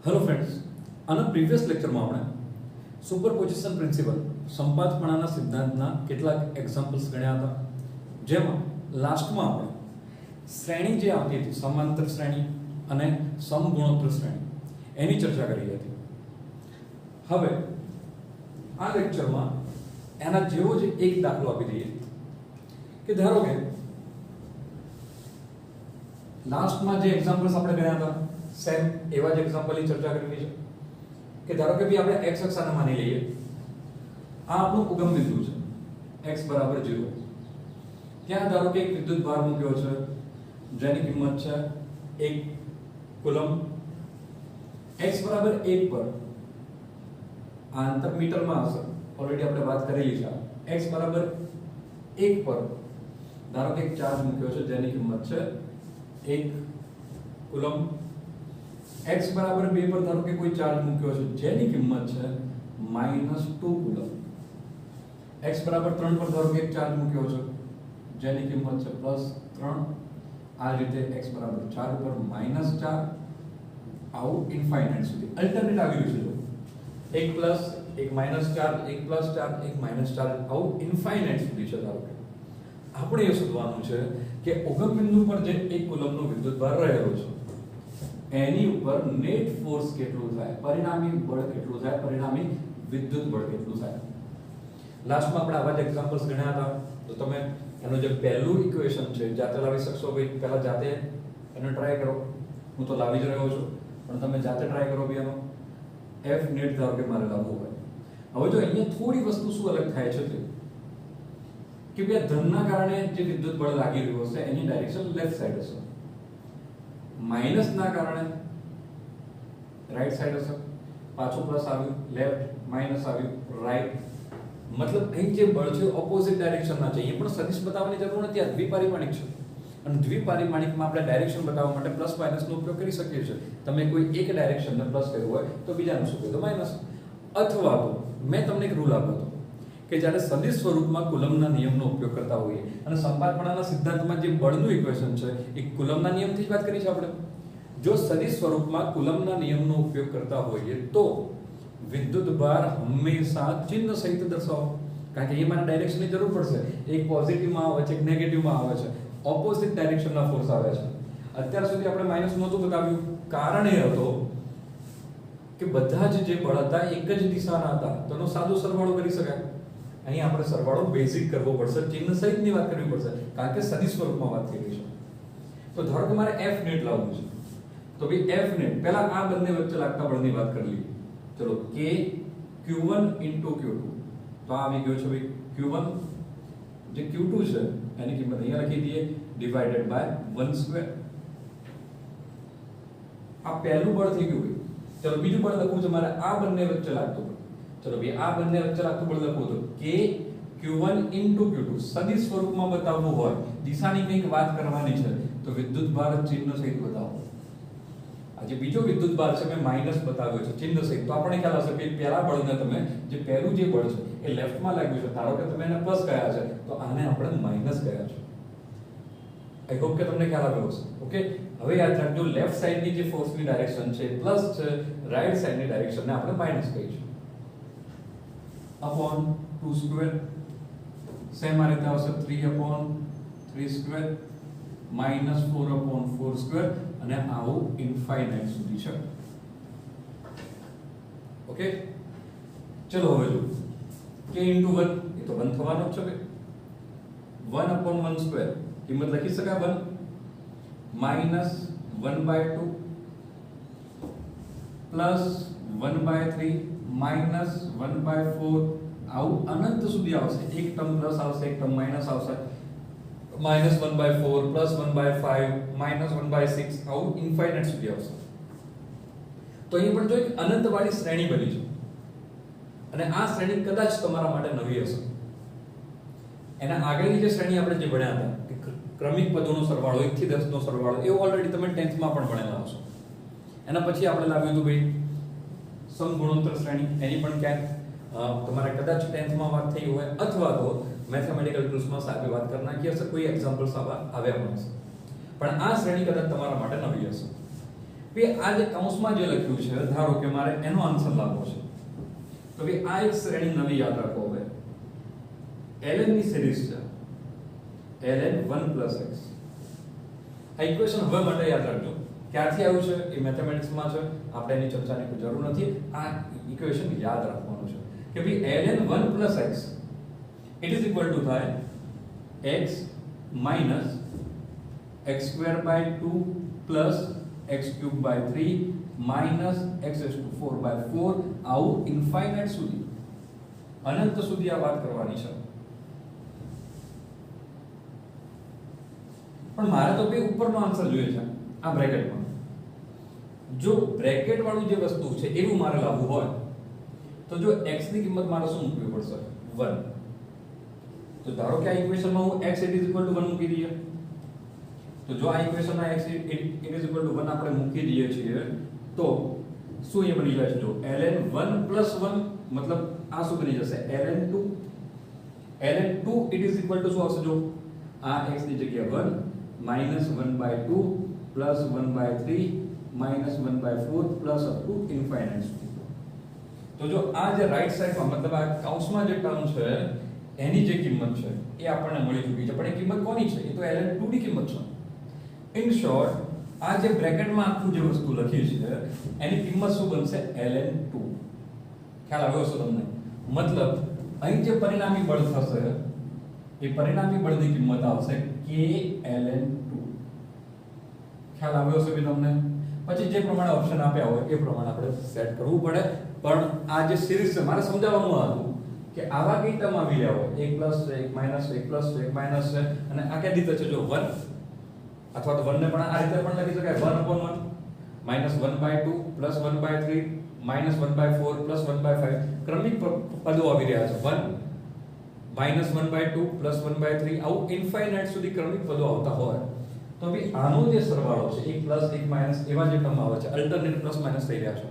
Hello friends, આના previous લેક્ચરમાં આપણે સુપરપોઝિશન પ્રિન્સિપલ સંપાતપણાના સિદ્ધાંતના કેટલાક એક્ઝામ્પલ્સ ગણ્યા હતા, જેમાં લાસ્ટમાં આપણે શ્રેણી જે આવતી હતી સમાંતર શ્રેણી અને સમગુણોત્તર શ્રેણી એની ચર્ચા કરી હતી. હવે આ લેક્ચરમાં એના જેવો જ એક દાખલો આપી દઈએ કે ધારો કે લાસ્ટમાં જે એક્ઝામ્પલ્સ આપણે ગણ્યા હતા સેમ એવા જ એક્ઝામ્પલની ચર્ચા કરવી છે કે ધારો કે ભઈ આપણે x અક્ષાને માની લઈએ. આ આપણું ઉગમ બિંદુ છે x બરાબર 0. ત્યાં ધારો કે એક વિદ્યુત ભાર મૂક્યો છે જેની કિંમત છે 1 કુલમ. x બરાબર 1 પર આ અંતર મીટરમાં હશે, ઓલરેડી આપણે વાત કરેલી છે. x બરાબર 1 પર ધારો કે એક ચાર્જ મૂક્યો છે જેની કિંમત છે 1 કુલમ. x બરાબર 2 પર ધારો કે કોઈ ચાર્જ મૂક્યો છે જેની કિંમત છે -2 કુલમ. x બરાબર 3 પર ધારો કે એક ચાર્જ મૂક્યો છે જેની કિંમત છે +3. આ રીતે x બરાબર 4 પર -4 આવું ઇન્ફાઇનાઇટ સુધી અલ્ટરનેટ આવી રહ્યું છે. 1 પ્લસ 1 -4 1 પ્લસ 4 1 -4 આવું ઇન્ફાઇનાઇટ સુધી છે. ધારો કે આપણે એ શોધવાનું છે કે ઉગમ બિંદુ પર જે 1 કુલમનો વિદ્યુતભાર રહેલો છે એની ઉપર નેટ ફોર્સ કેટલું થાય, પરિણામી બળ કેટલું થાય, પરિણામી વિદ્યુત બળ કેટલું થાય. લાસ્ટમાં આપણે આવા જ એક્ઝામ્પલ્સ ગણ્યા હતા. તો તમે એનો જે પહેલું ઇક્વેશન છે જાતે લાવી શકશો. ભાઈ પહેલા જાતે એને ટ્રાય કરો. હું તો લાવી જ રહ્યો છું, પણ તમે જાતે ટ્રાય કરો બી એનો f નેટ ધારો કે મારે લાવવું હોય. હવે જો અહીંયા થોડી વસ્તુ શું અલગ થાય છે કે બે ધનના કારણે જે વિદ્યુત બળ લાગી રહ્યું હશે એની ડાયરેક્શન લેફ્ટ સાઈડ હશે, માઈનસ ના કારણે રાઈટ સાઈડ હશે. પાછું પ્લસ આવ્યું લેફ્ટ, માઈનસ આવ્યું રાઈટ. મતલબ અહીં જે બળ છે ઓપોઝિટ ડાયરેક્શનના છે. અહીંયા પણ સદિશ બતાવવાની જરૂર નથી, આ દ્વિપારિમાણિક છે. અને દ્વિપારિમાણિકમાં આપણે ડાયરેક્શન બતાવવા માટે પ્લસ માઈનસનો ઉપયોગ કરી શકીએ છીએ. તમે કોઈ એક ડાયરેક્શનને પ્લસ કર્યું હોય તો બીજાનું શું કહ્યું માઈનસ. અથવા તો મેં તમને એક રૂલ આપ્યો હતો કે જ્યારે સદિશ સ્વરૂપમાં કુલમના નિયમનો ઉપયોગ કરતા હોઈએ અને સંપાતપણાના સિદ્ધાંતમાં જે બળનું ઇક્વેશન છે એ કુલમના નિયમથી જ વાત કરી છે આપણે. જો સદિશ સ્વરૂપમાં કુલમના નિયમનો ઉપયોગ કરતા હોઈએ તો વિદ્યુતભાર હંમેશા ચિહ્ન સહિત દર્શાવો, કારણ કે એ મારે ડાયરેક્શનની જરૂર પડશે. એક પોઝિટિવમાં આવે છે, એક નેગેટિવમાં આવે છે, ઓપોઝિટ ડાયરેક્શનના ફોર્સ આવે છે. અત્યાર સુધી આપણે માઈનસ નહોતું બતાવ્યું, કારણ એ હતો કે બધા જ જે બળ હતા એક જ દિશાના હતા, તો એનો સાદો સરવાળો કરી શકાય. અહીં આપણે સરવાળો બેઝિક કરવો પડશે, ચિહ્ન સહિતની વાત કરવી પડશે, કારણ કે સદિશ સ્વરૂપમાં વાત થઈ રહી છે. તો ધારો કે મારે f નેટ લાવવું છે, તો ભાઈ f નેટ પહેલા આ બંને વચ્ચે લાગતા બળની વાત કરી લઈએ. ચલો k q1 * q2 તો આ આવી ગયો છે ભાઈ q1. જે q2 છે એની કિંમત અહીંયા લખી દઈએ ડિવાઇડેડ બાય 1/2. આ પહેલું બળ થઈ ગયું ભાઈ. ચલો બીજું બળ લખવું છે મારે આ બંને વચ્ચે લાગતું બળ. ચલો ભાઈ આ બંને વચ્ચે લાગતું બળ લખવું તો k q1 * q2 સદિશ સ્વરૂપમાં બતાવવું હોય, દિશાની કંઈક વાત કરવાની છે તો વિદ્યુતભાર ચિહ્ન સહિત બતાવો. આ જે બીજો વિદ્યુતભાર છે મેં માઈનસ બતાવ્યો છે ચિહ્ન સહિત, તો આપણને ખ્યાલ હશે કે પહેલા બળને તમે જે પહેલું જે બળ છે એ લેફ્ટમાં લાગ્યું છે, ધારો કે તમે એને પ્લસ કહ્યા છે તો આને આપણે માઈનસ કહ્યા છે. આઈ હોપ કે તમને ખ્યાલ આવ્યો હશે. ઓકે, હવે યાદ રાખજો લેફ્ટ સાઈડની જે ફોર્સની ડાયરેક્શન છે પ્લસ છે, રાઈટ સાઈડની ડાયરેક્શનને આપણે માઈનસ કહીશું. upon 2/2 સેમ આ રીતે આવશે 3/3² -4/4² અને આવું ઇન્ફાઇનાઇટ સુધી છે. ઓકે, ચલો હવે જો k * 1 એ તો 1 થવાનો જ છે ભાઈ. 1/1² કિંમત લખી શકાય 1 -1/2 +1/3 -1/4 આવું અનંત સુધી આવશે. એક ટર્મ પ્લસ આવશે, એક ટર્મ માઈનસ આવશે. -1/4 +1/5 -1/6 આવું ઇન્ફાઇનાઇટ સુધી આવશે. તો અહીં પણ જો એક અનંતવાળી શ્રેણી બની છે અને આ શ્રેણી કદાચ તમારા માટે નવી હશે. એના આગળની જે શ્રેણી આપણે જે ભણ્યા હતા કે ક્રમિક પદોનો સરવાળો 1 થી 10 નો સરવાળો, એ ઓલરેડી તમે 10th માં પણ ભણેલા હશો. એના પછી આપણે લાવ્યું હતું ભાઈ સમગુણોત્તર શ્રેણી. એની પણ ક્યાંક તમારે કદાચ 10th માં વાત થઈ હોય અથવા તો મેથેમેટિકલ ટૂલ્સમાં સાહેબે વાત કરી નાખી હશે, કોઈ એક્ઝામ્પલ્સ આવ્યા પણ હશે. પણ આ શ્રેણી કદાચ તમારા માટે નવી હશે. ભાઈ આ જે કૌંસમાં જે લખ્યું છે ધારો કે મારે એનો આન્સર લાવવો છે તો ભાઈ આ એક શ્રેણી નવી યાદ રાખો હવે ln ની સિરીઝ છે ln 1 + x આ ઇક્વેશન હવે માટે યાદ રાખજો ક્યાંથી આવ્યું છે એ મેથેમેટિક્સ માં છે આપણે એની ચર્ચાની કોઈ જરૂર નથી આ ઇક્વેશન યાદ રાખવાનું છે કે ભાઈ ln 1 + x it is equal to થાય x minus x²/2 plus x³/3 minus x⁴/4 આવું ઇન્ફાઇનાઇટ સુધી અનંત સુધી આ વાત કરવાની છે પણ મારે તો ભાઈ ઉપરનો આન્સર જોઈએ છે આ બ્રેકેટમાં જો બ્રેકેટ વાળું જે વસ્તુ છે એવું મારે લાવવું હોય તો જો x ની કિંમત મારે શું મૂકવી પડશે 1 તો ધારો કે આ ઇક્વેશનમાં હું x 1 મૂકી દઈએ તો જો આ ઇક્વેશનમાં x 1 આપણે મૂકી દઈએ છીએ તો શું એ બની જશે જો ln 1 + 1 મતલબ આ શું બની જશે ln 2 it is equal to શું આવશે જો આ x ની જગ્યાએ 1 -1/2 plus 1/3 -1/4 plus up to infinite તો જો આ જે રાઈટ સાઈડમાં મતલબ આ કૌંસમાં જે ટર્મ છે એની જે કિંમત છે એ આપણને મળી ચૂકી છે પણ એ કિંમત કોની છે એ તો ln 2 ની કિંમત છે ઇન શોર્ટ આ જે બ્રેકેટમાં આખું જે વસ્તુ લખી છે એની કિંમત શું બનશે ln 2 ખ્યાલ આવ્યો છે તમને મતલબ અહીં જે પરિણામી બળ થશે એ પરિણામી બળની કિંમત આવશે k ln 2 ખ્યાલ આવ્યો છે બી તમને પછી જે પ્રમાણે ઓપ્શન આપ્યા હોય એ પ્રમાણે આપણે સેટ કરવું પડે પણ આ જે સિરીઝ છે મારે સમજાવવાનું હતું કે આવા કઈ ટર્મ આવી રહ્યા હોય 1 + 1 -1 + 1 છે અને આ કે રીતે છે જો 1 અથવા તો 1 ને પણ આ રીતે પણ લખી શકાય 1/1 -1/2 + 1/3 -1/4 + 1/5 ક્રમિક પદો આવી રહ્યા છે 1 -1/2 + 1/3 આવું ઇન્ફાઇનાઇટ સુધી ક્રમિક પદો આવતા હોય તો ભઈ આનો જે સરવાળો છે 1 + 1 - એવા જે ટર્મ આવે છે અલ્ટરનેટ પ્લસ માઈનસ થઈ રહ્યા છે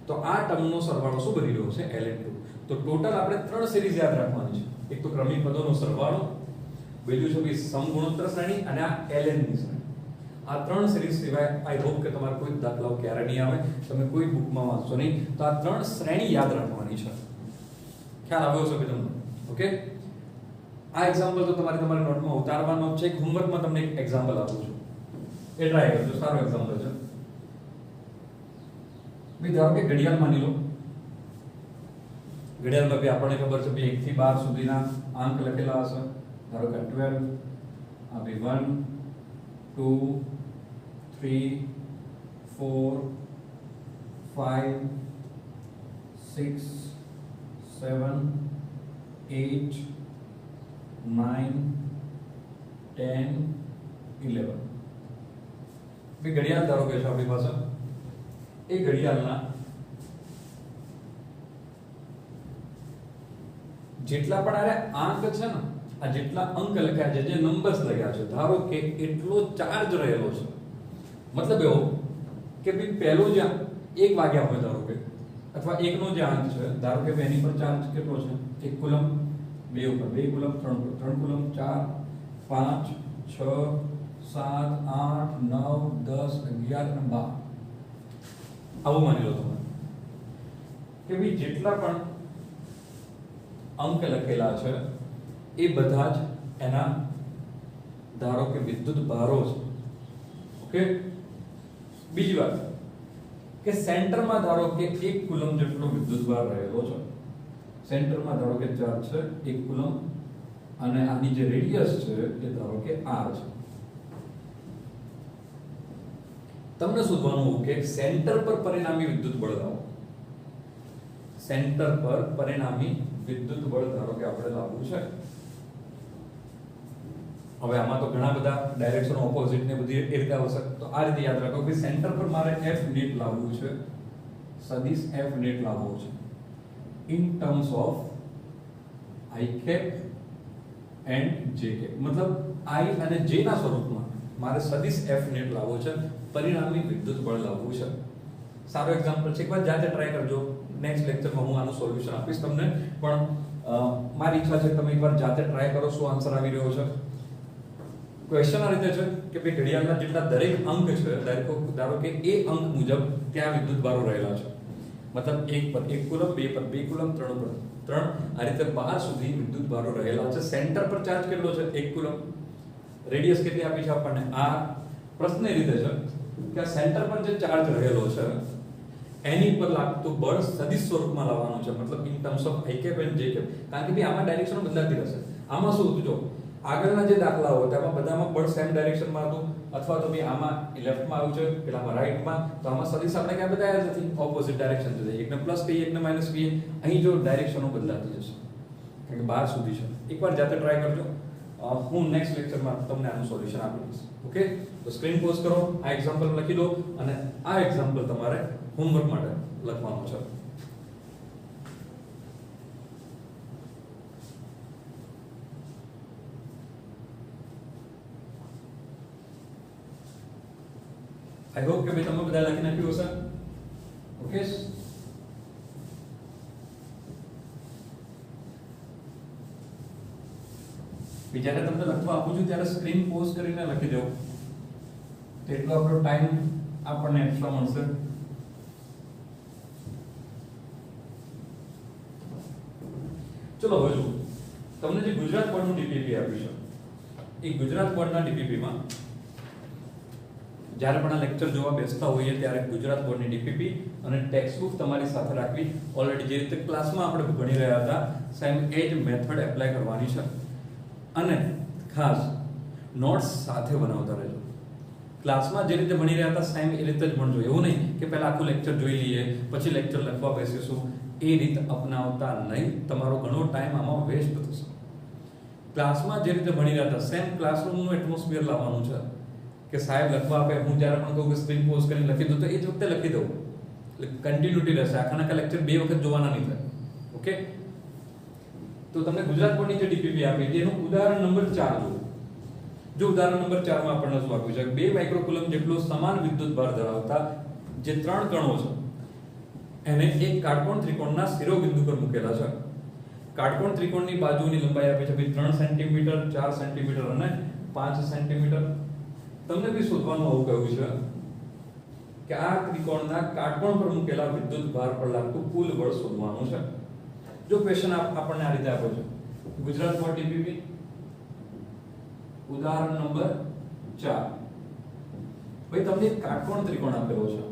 તો આ ટર્મનો સરવાળો શું બની રહ્યો છે ln 2 તો ટોટલ આપણે ત્રણ સિરીઝ યાદ રાખવાની છે એક તો ક્રમિક પદોનો સરવાળો બીજું છે ભઈ સમગુણોત્તર શ્રેણી અને આ ln ની શ્રેણી આ ત્રણ સિરીઝ સિવાય આઈ હોપ કે તમારે કોઈ દાખલાઓ ક્યારે નહીં આવે તમે કોઈ બુકમાં વાંચશો નહીં તો આ ત્રણ શ્રેણી યાદ રાખવાની છે ખ્યાલ આવ્યો છે તમને ઓકે આ એક્ઝામ્પલ તો તમારી નોટમાં ઉતારવાનો છે હોમવર્કમાં તમને એક એક્ઝામ્પલ આપું છું એ ટ્રાય કરજો સારો એક્ઝામ્પલ છે ભઈ ધારો કે ઘડિયાળ માની લો ઘડિયાળમાં ભી આપણને ખબર છે ભઈ 1 થી 12 સુધીના અંક લખેલા હશે ધારો કે 12 આ ભી 1 2 3 4 5 6 7 8 9 10 11 ભઈ ઘડિયાળ ધારો કે છે આપણી પાસે એ ઘડિયાળના જેટલા પણ આરે અંક છે ને આ જેટલા અંક લખ્યા છે જે નંબર્સ લખ્યા છે ધારો કે એટલો ચાર્જ રહેલો છે મતલબ એવો કે ભઈ પહેલો જે 1 વાગ્યા હોય ધારો કે અથવા 1 નો જે અંક છે ધારો કે એની પર ચાર્જ કેટલો છે 1 કુલમ 2 ઉપર 2 કુલમ 3 કુલમ 4 5 6 7 8 9 10 11 અને 12 આવું માની લો તમે કે ભઈ જેટલા પણ અંક લખેલા છે એ બધા જ એના ધારો કે વિદ્યુત ભારો છે ઓકે બીજી વાત કે સેન્ટરમાં ધારો કે 1 કુલમ જેટલો વિદ્યુત ભાર રહેલો છે સેન્ટરમાં ધારો કે ચાર્જ છે 1 કુલમ અને આની જે રેડિયસ છે એ ધારો કે r છે તમને શોધવાનું કે સેન્ટર પર પરિણામી વિદ્યુત બળ લાવો સેન્ટર પર પરિણામી વિદ્યુત બળ ધારો કે આપણે લાવવું છે હવે આમાં તો ઘણા બધા ડાયરેક્શન ઓપોઝિટ ને બધી એ રીતે આવશે તો આ રીતે યાદ રાખો કે સેન્ટર પર મારે F નેટ લાવવું છે સદિશ F નેટ લાવવો છે in terms of I cap and J cap મતલબ I અને J ના સ્વરૂપમાં મારે સદિશ F નેટ લાવવો છે પરિણામી વિદ્યુત બળ લાવવું છે સારો એક્ઝામ્પલ છે એકવાર જાતે ટ્રાય કરજો નેક્સ્ટ લેક્ચરમાં હું આનું સોલ્યુશન આપીશ તમને પણ મારી ઈચ્છા છે કે તમે એકવાર જાતે ટ્રાય કરો શું આન્સર આવી રહ્યો છે ક્વેશ્ચન આ રીતે છે કે ભાઈ ઘડિયાળના જેટલા દરેક અંક છે ધારો કે એ અંક મુજબ ત્યાં વિદ્યુત ભારો રહેલા છે, મતલબ 1 પર 1 કુલમ, 2 પર 2 કુલમ, 3 પર 3, આ રીતે 12 સુધી વિદ્યુત ભારો રહેલા છે. સેન્ટર પર ચાર્જ કેટલો છે? 1 કુલમ. રેડિયસ કેટલી આપી છે આપણને? r. પ્રશ્ન એ રીતે છે કે આ સેન્ટર પર જે ચાર્જ રહેલો છે એની પર લાગતું બળ સદિશ સ્વરૂપમાં લાવવાનું છે, મતલબ in terms of I cap and J cap. કારણ કે ભાઈ આમાં ડાયરેક્શન બદલાતી રહેશે. આમાં શું હતું જો આગળના જે દાખલાઓ હતા એમાં બધામાં બળ સેમ ડાયરેક્શનમાં હતું, અથવા તો ભાઈ આમાં લેફ્ટમાં આવ્યું છે, પેલામાં રાઈટમાં, તો આમાં સદિશ આપણે ક્યાં બતાવ્યા જ નથી, ઓપોઝિટ ડાયરેક્શન છે. એકને પ્લસ કહીએ, એકને માઈનસ કહીએ. અહીં જો ડાયરેક્શનો બદલાતી જશે કારણ કે 12 સુધી છે. એકવાર જાતે ટ્રાય કરજો. હું નેક્સ્ટ લેક્ચરમાં તમને આનું સોલ્યુશન આપી દઈશ. ઓકે, તો સ્ક્રીન પોઝ કરો, આ એક્ઝામ્પલ લખી દો અને આ એક્ઝામ્પલ તમારે હોમવર્ક માટે લખવાનું છે. આઈ હોપ કે ભાઈ તમે બધા લખી નાખ્યું હશે. ઓકે, જ્યારે તમને લખવા આપું છું ત્યારે સ્ક્રીન પોઝ કરીને લખી દો, તેટલો આપણો ટાઈમ આપણને એક્સ્ટ્રા મળશે. ચલો હવે જુઓ, તમને જે ગુજરાત બોર્ડનું ડીપીપી આપ્યું છે એ ગુજરાત બોર્ડના ડીપીપીમાં જ્યારે પણ આ લેક્ચર જોવા બેસતા હોઈએ ત્યારે ગુજરાત બોર્ડની ડીપીપી અને ટેક્સ્ટ બુક તમારી સાથે રાખવી. ઓલરેડી જે રીતે ક્લાસમાં આપણે ભણી રહ્યા હતા સેમ એ જ મેથડ એપ્લાય કરવાની છે. અને ખાસ નોટ્સ સાથે બનાવતા રહેજો. ક્લાસમાં જે રીતે ભણી રહ્યા હતા સેમ એ રીતે જ ભણજો. એવું નહીં કે પહેલા આખું લેક્ચર જોઈ લઈએ પછી લેક્ચર લખવા બેસીશું. એ રીત અપનાવતા નહીં, તમારો ઘણો ટાઈમ આમાં વેસ્ટ થશે. ક્લાસમાં જે રીતે ભણી રહ્યા હતા સેમ ક્લાસરૂમનું એટમોસ્ફિયર લાવવાનું છે કે સાહેબ લખવા આપે, હું જ્યારે પણ કહું કે સ્ક્રીન પોઝ કરીને લખી દઉં તો એ જ વખતે લખી દઉં. એટલે કન્ટિન્યુટી રહેશે. આખા લેક્ચર 2 વખત જોવાના નહીં થાય. ઓકે, તો તમને ગુજરાત બોર્ડની જે ડીપીપી આપી છે એનું ઉદાહરણ નંબર 4 જુઓ. જો ઉદાહરણ નંબર 4 માં આપણને શું આપ્યું છે? 2 માઇક્રોકુલમ જેટલો સમાન વિદ્યુત ભાર ધરાવતા જે 3 કણો છે એને એક કાટકોણ ત્રિકોણના શિરોબિંદુ પર મૂકેલા છે. કાટકોણ ત્રિકોણની બાજુની લંબાઈ આપી છે 3 સેન્ટીમીટર, 4 સેન્ટીમીટર અને 5 સેન્ટીમીટર. તમને બી શોધવાનું આવું કહ્યું છે કે આ ત્રિકોણના કાટકોણ પર મૂકેલા વિદ્યુત ભાર પર લાગતું કુલ બળ શોધવાનું છે. જો ક્વેશ્ચન આપણને આ રીતે આપ્યો છે, ગુજરાત બોર્ડ ડીપીપી ઉદાહરણ નંબર 4. ભાઈ તમને એક કાટકોણ ત્રિકોણ આપેલો છે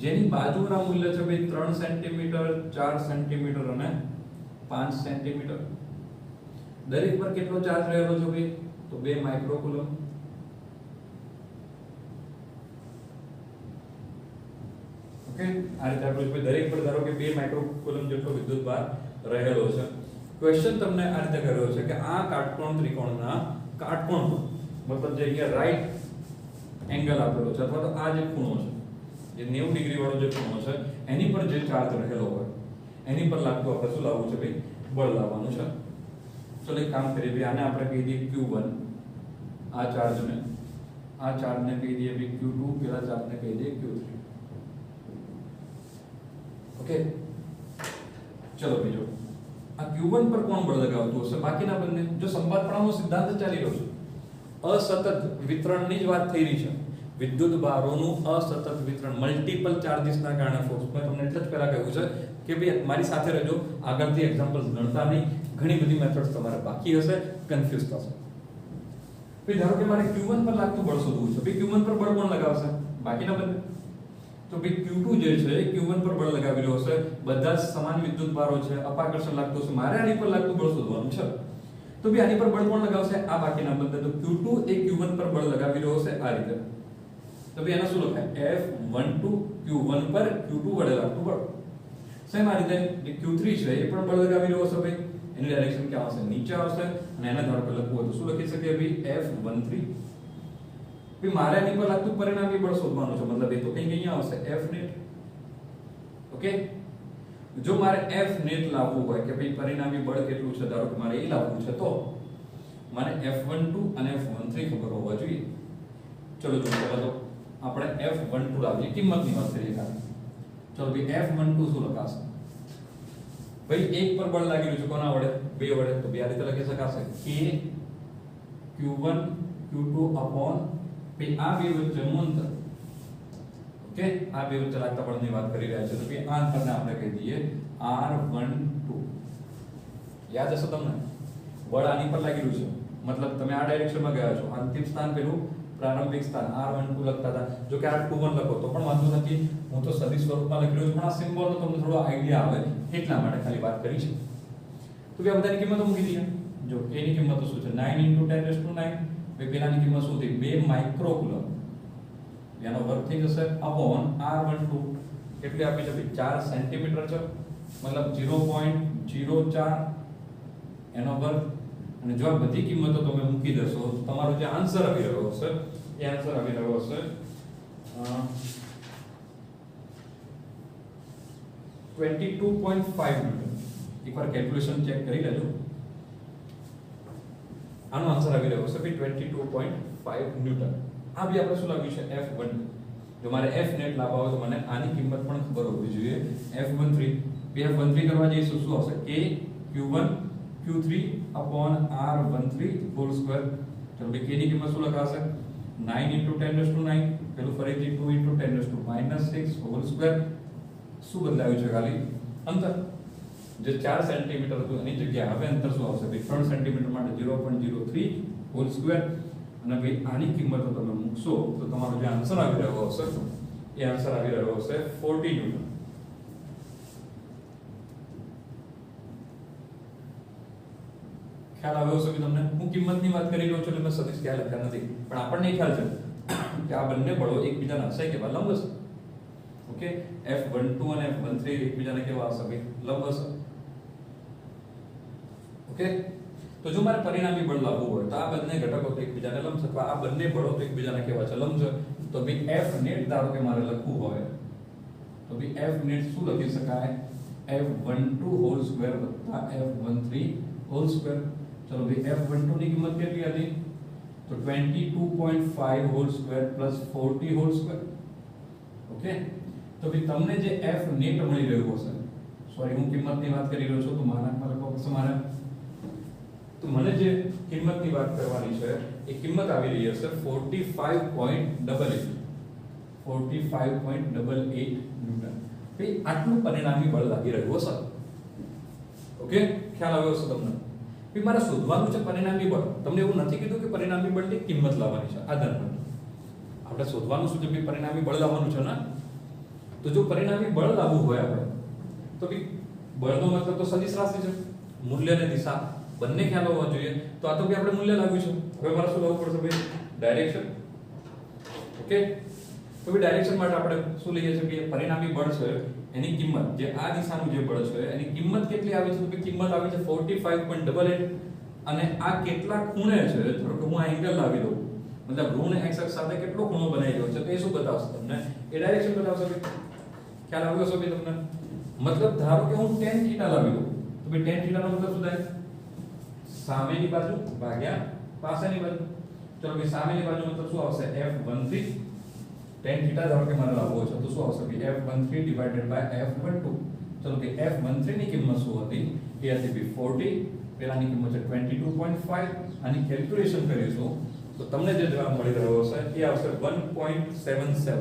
જેની બાજુના મૂલ્ય છે ભાઈ 3 સેન્ટીમીટર, 4 સેન્ટીમીટર અને 5 સેન્ટીમીટર. દરેક પર કેટલો ચાર્જ રહેલો છે ભાઈ? તો 2 માઇક્રોકુલમ. ઓકે, આ રીતે આપણે દરેક પર ધારો કે 2 માઇક્રોકુલમ જેટલો વિદ્યુત ભાર રહેલો છે. ક્વેશ્ચન તમને આ રીતે કર્યો છે કે આ કાટકોણ ત્રિકોણના કાટકોણ પર, મતલબ જે અહીંયા રાઈટ એંગલ આપેલો છે અથવા તો આ જે ખૂણો છે, જે 90 ડિગ્રી વાળો જે ખૂણો છે એની પર જે ચાર્જ રહેલો હોય એની પર લાગતું આપણે શું લાવવું છે ભાઈ? બળ લાવવાનું છે. ચલો એક કામ કરીએ ભાઈ, આને આપણે કહી દઈએ Q1, આ ચાર્જને કહી દઈએ ભાઈ Q2, પેલા ચાર્જને કહી દઈએ Q3. ઓકે, ચલો બીજો, આ Q1 પર કોણ બળ લગાવતું હશે? બાકીના બંને. જો સંપાતપણાનો સિદ્ધાંત ચાલી રહ્યો છે, અસતત વિતરણની જ વાત થઈ રહી છે. વિદ્યુત ભારોનું અસતત વિતરણ, મલ્ટીપલ ચાર્જીસના કારણે ફોર્સ. મેં તમને એટલે જ પહેલા કહ્યું છે કે ભાઈ મારી સાથે રહેજો, આગળથી એક્ઝામ્પલ્સ ગણતા નહીં. ઘણી બધી મેથડ્સ તમારે બાકી હશે, કન્ફ્યુઝ થશે. ભાઈ ધારો કે મારે Q1 પર લાગતું બળ શોધવું છે. ભાઈ Q1 પર બળ કોણ લગાવશે? બાકીના બંને. તો ભાઈ Q2 જે છે એ Q1 પર બળ લગાવી રહ્યો હશે. બધા જ સમાન વિદ્યુત ભારો છે, અપાકર્ષણ લાગતું છે. મારે આની પર લાગતું બળ શોધવાનું છે. તો ભાઈ આની પર બળ કોણ લગાવશે? આ બાકીના બંને. તો Q2 એ Q1 પર બળ લગાવી રહ્યો હશે આ રીતે. તો ભાઈ આને શું લખાય? F12 Q1 પર Q2 વડે લાગતું બળ. સેમ આ રીતે જે Q3 છે એ પણ બળ લગાવી રહ્યો હશે ભાઈ. એની ડાયરેક્શન ક્યાં આવશે? નીચે આવશે. અને એના ધારો કે લખવું હોય તો શું લખી શકીએ ભાઈ? F13. ભાઈ મારે આની પર લાગતું પરિણામી બળ શોધવાનું છે, મતલબ એ તો કંઈક અહીંયા આવશે F net. ઓકે, જો મારે F net લાવવું હોય કે ભાઈ પરિણામી બળ કેટલું છે, ધારો કે મારે એ લાવવું છે, તો મારે F12 અને F13 ખબર હોવા જોઈએ. ચલો જો પહેલા તો આપણે F12 લાવીએ, કિંમતની વાત કરીએ. ચલો ભાઈ F12 શું લખાશે? ભાઈ એક પર બળ લાગેલું છે કોના વડે બે વડે તો બે આ રીતે લખી શકાશે k q1 q2 upon ભાઈ આ બે વચ્ચેનું અંતર ઓકે આ બે વચ્ચે લાગતા બળની વાત કરી રહ્યા છે તો ભાઈ આ અંતરને આપણે કહી દઈએ r12 યાદ હશે તમને બળ આની પર લાગેલું છે मतलब તમે આ ડાયરેક્શનમાં ગયા છો અંતિમ સ્થાન પેલું પ્રારંભિક સ્થાન r12 લખતા હતા જો કે r21 લખો તો પણ વાંધો નથી હું તો સદિશ સ્વરૂપમાં લખી રહ્યો છું પણ આ સિમ્બોલનો તમને થોડો આઈડિયા આવે એટલા માટે ખાલી વાત કરી છે તો કે આ બધાની કિંમતો મૂકી દઈએ જો a ની કિંમત શું છે 9 * 10⁹ બે પેલાની કિંમત શું થઈ 2 માઇક્રોકુલમ એનો વર્ગ થઈ જશે અપોન r12 કેટલી આપી છે 4 સેન્ટીમીટર છે મતલબ 0.04 એનો વર્ગ અને જો આ બધી કિંમતો તમે મૂકી દેશો તો તમારો જે આન્સર આવી રહ્યો હશે એ આન્સર આવી રહ્યો હશે 22.5 ન્યૂટન એકવાર કેલ્ક્યુલેશન ચેક કરી લેજો આનો આન્સર આવી રહ્યો હશે 22.5 ન્યૂટન આ બી આપણે શું લાવ્યું છે F1 જો મારે F નેટ લાવવા હોય તો મને આની કિંમત પણ ખબર હોવી જોઈએ F13 F13 કરવા જઈશું શું આવશે K Q1 Q3 upon R13 whole square ચલો બે K ની કિંમત શું લખાશે 9 * 10⁹ પેલું ફરીથી 2 * 10⁻6 whole square શું બદલાયું છે ખાલી અંતર જે 4 સેન્ટીમીટર હતું એની જગ્યાએ હવે અંતર શું આવશે ભાઈ 3 સેન્ટીમીટર માટે 0.03 whole square અને ભાઈ આની કિંમત તમે મૂકશો તો તમારો જે આન્સર આવી રહ્યો હશે એ આન્સર આવી રહ્યો હશે 40 ન્યૂટન ખ્યાલ આવ્યો છે કે તમને હું કિંમતની વાત કરી રહ્યો છું એટલે મેં સદિશ ખ્યાલ લખ્યા નથી પણ આપણને ખ્યાલ છે કે આ બંને બળો એકબીજાના હશે કેવા લંબ હશે ઓકે F12 અને F13 એકબીજાને કેવા હશે ભાઈ લંબ હશે ઓકે તો જો મારે પરિણામી બળ લાવવું હોય તો આ બંને ઘટકો તો એકબીજાને લંબ છે અથવા આ બંને બળો તો એકબીજાને કેવા છે લંબ છે તો ભાઈ F નેટ ધારો કે મારે લખવું હોય તો ભાઈ F નેટ શું લખી શકાય F12 whole square F13 whole square चलो भाई F12 ની કિંમત કેટલી હતી તો 22.5 whole square plus 40 whole square okay તો ભાઈ તમને જે F નેટ મળી રહ્યું હશે સોરી હું કિંમતની વાત કરી રહ્યો છું તો માનકમાં લખવા પડશે મારે તો મને જે કિંમતની વાત કરવાની છે એ કિંમત આવી રહી હશે 45.88 ન્યૂટન ભાઈ આટલું પરિણામી બળ લાગી રહ્યું હશે ઓકે ખ્યાલ આવ્યો હશે તમને ભાઈ મારે શોધવાનું છે પરિણામી બળ તમને એવું નથી કીધું કે પરિણામી બળની કિંમત લાવવાની છે આધાર પર આપણે શોધવાનું શું છે કે પરિણામી બળ લાવવાનું છે ને તો જો પરિણામી બળ લાવવું હોય આપણે તો ભાઈ બળનો મતલબ તો સદિશ રાશિ છે મૂલ્ય અને દિશા બંને ખ્યાલ હોવા જોઈએ તો આ તો ભાઈ આપણે મૂલ્ય લાવ્યું છે હવે મારે શું લાવવું પડશે ભાઈ ડાયરેક્શન ઓકે તો ભાઈ ડાયરેક્શન માટે આપણે શું લઈએ છીએ કે પરિણામી બળ છે એની કિંમત જે આ દિશાનું જે બળ છે એની કિંમત કેટલી આવી છે તો કે કિંમત આવી છે 45.88 અને આ કેટલા ખૂણે છે ધારો કે હું આ એંગલ લાવી દઉં મતલબ ઋણ x અક્ષ સાથે કેટલો ખૂણો બનાવી રહ્યો છે તો એ શું બતાવશે તમને એ ડાયરેક્શન બતાવશે ખ્યાલ આવ્યો છે ભાઈ તમને મતલબ ધારો કે હું tan θ લાવી દઉં તો ભાઈ tan θ નો મતલબ શું થાય સામેની બાજુ ભાગ્યા પાછળની બાજુ ચલો ભાઈ સામેની બાજુ મતલબ શું આવશે F13 tan θ ધારો કે મારે લાવવો છે તો શું આવશે ભાઈ F13 ડિવાઇડેડ બાય F12 ચલો કે F13 ની કિંમત શું હતી એ હતી 40 પેલાની કિંમત છે 22.5 આની કેલ્ક્યુલેશન કરીશું તો તમને જે જવાબ મળી રહ્યો હશે એ આવશે 1.77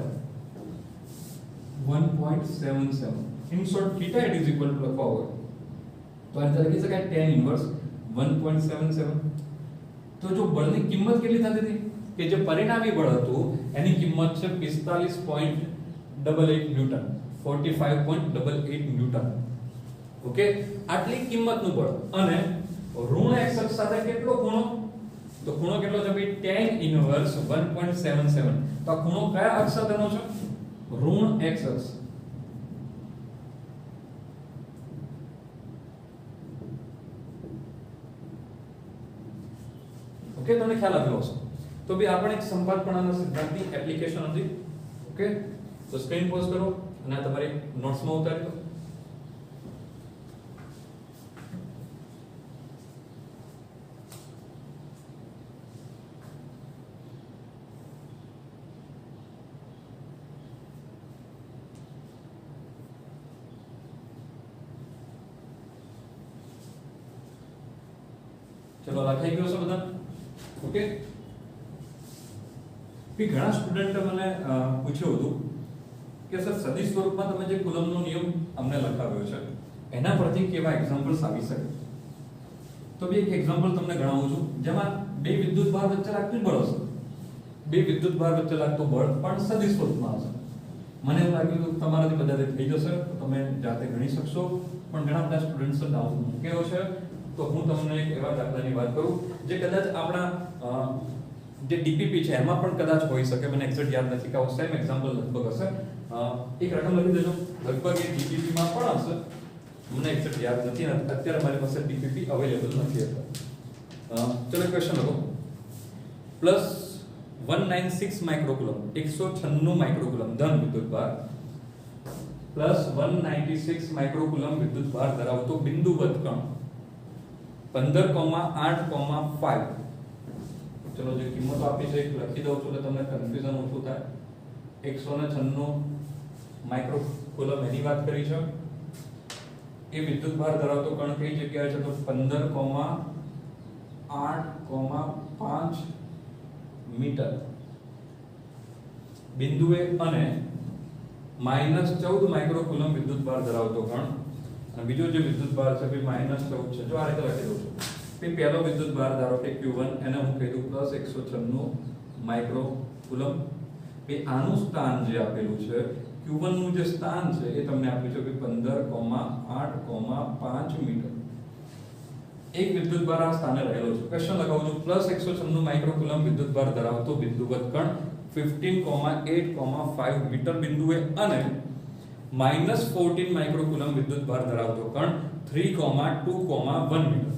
in short θ it is equal to લખવા હોય તો આ રીતે લખી શકાય tan ઇન્વર્સ 1.77 તો જો બળની કિંમત કેટલી થતી હતી કે જે પરિણામી બળ હતું એની કિંમત છે 45.88 ન્યૂટન 45.88 ન્યૂટન ઓકે આટલી કિંમતનું બળ અને ઋણ x અક્ષ સાથે કેટલો ખૂણો તો ખૂણો કેટલો છે ભાઈ tan ઇન્વર્સ 1.77 તો આ ખૂણો કયા અક્ષ સાથેનો છે ઋણ x અક્ષ ઓકે તમને ખ્યાલ આવ્યો હશે તો ભી આપણે એક સંપાદપણાના સિદ્ધાંતની એપ્લિકેશન હતી ઓકે તો સ્ક્રીન પોઝ કરો અને આ તમારી નોટ્સમાં ઉતારી દો ચલો લખાઈ ગયો છે બધા? ઓકે. કે ઘણા સ્ટુડન્ટે મને પૂછ્યું હતું કે સર સદિશ સ્વરૂપમાં તમે જે કુલમનો નિયમ અમને લખાવ્યો છે એના પરથી કેવા એક્ઝામ્પલ્સ આવી શકે? તો બે એક એક્ઝામ્પલ તમને ગણાવું છું જેમાં બે વિદ્યુત ભાર વચ્ચે લાગતું બળ હશે. બે વિદ્યુત ભાર વચ્ચે લાગતું બળ પણ સદિશ સ્વરૂપમાં હશે. મને એવું લાગ્યું કે તમારાથી બધાથી થઈ જશે તો તમે જાતે ગણી શકશો, પણ ઘણા બધા સ્ટુડન્ટ્સે ડાઉટ મૂક્યો છે. તો હું તમને એક એવા દાખલાની વાત કરું જે કદાચ આપણા જે ડીપીપી છે એમાં પણ કદાચ હોઈ શકે, મને એક્ઝેક્ટ યાદ નથી કે સેમ એક્ઝામ્પલ લગભગ હશે. એક રકમ લખી દેજો, લગભગ એ ડીપીપી માં પણ હશે, મને એક્ઝેક્ટ યાદ નથી, અત્યારે મારી પાસે ડીપીપી અવેલેબલ નથી હતા. ચલો ક્વેશ્ચન લખો. પ્લસ 196 માઇક્રોકુલમ 196 માઇક્રોકુલમ ધન વિદ્યુતભાર પ્લસ 196 માઇક્રોકુલમ વિદ્યુતભાર ધરાવતો બિંદુવત કણ 15,8,5. ચલો જે કિંમતો આપી છે લખી દઉં છું એટલે તમને કન્ફ્યુઝન ઓછું થાય. 196 માઇક્રોકુલમ એની વાત કરી છે. એ વિદ્યુતભાર ધરાવતો કણ કઈ જગ્યાએ છે તો 15,8,5 મીટર બિંદુએ અને -14 માઇક્રોકુલમ વિદ્યુતભાર ધરાવતો કણ. અને બીજો જે વિદ્યુતભાર છે એ -14 છે. જો આ રીતે લખી દઉં છું. પહેલો વિદ્યુતભાર ધારો કે Q1 એને હું કહી દઉં +196 માઇક્રોકુલમ. આનું સ્થાન જે આપેલું છે Q1 નું જે સ્થાન છે એ તમને આપ્યું છે કે 15,8,5 મીટર. એક વિદ્યુતભાર આ સ્થાને રહેલો છે. ક્વેશ્ચન લગાવું છું +196 માઇક્રોકુલમ વિદ્યુતભાર ધરાવતો બિંદુવત કણ 15,8,5 મીટર બિંદુએ અને -14 માઇક્રોકુલમ વિદ્યુતભાર ધરાવતો કણ 3,2,1 મીટર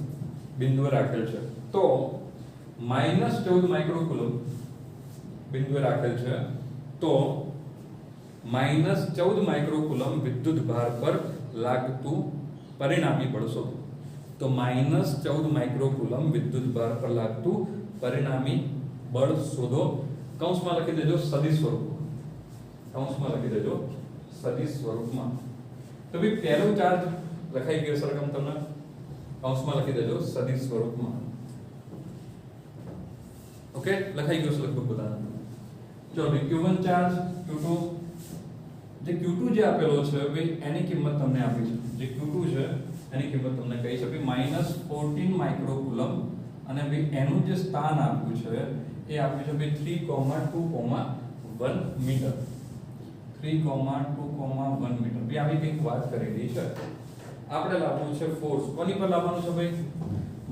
બિંદુએ રાખેલ છે. તો -14 માઇક્રોકુલમ બિંદુએ રાખેલ છે, તો -14 માઇક્રોકુલમ વિદ્યુતભાર પર લાગતું પરિણામી બળ શોધો. તો -14 માઇક્રોકુલમ વિદ્યુતભાર પર લાગતું પરિણામી બળ શોધો. કૌંસમાં લખી દેજો સદિશ સ્વરૂપમાં. કૌંસમાં લખી દેજો સદિશ સ્વરૂપમાં. તો ભાઈ પહેલો ચાર્જ લખાઈ ગયો સરકમ તમને કૌંસમાં લખી દેજો સદિશ સ્વરૂપમાં. ઓકે, લખાઈ ગયો છે લગભગ બધાને. ચલો Q1 ચાર્જ, Q2 જે Q2 જે આપેલો છે ભાઈ એની કિંમત તમને આપી છે. જે Q2 છે એની કિંમત તમને કહી છે ભાઈ -14 માઇક્રોકુલમ અને ભાઈ એનું જે સ્થાન આપ્યું છે એ આપ્યું છે ભાઈ 3,2,1 મીટર. 3,2,1 મીટર. ભાઈ આવી કંઈક વાત કરેલી છે. આપણે લાવવાનું છે ફોર્સ. કોની પર લાવવાનું છે ભાઈ?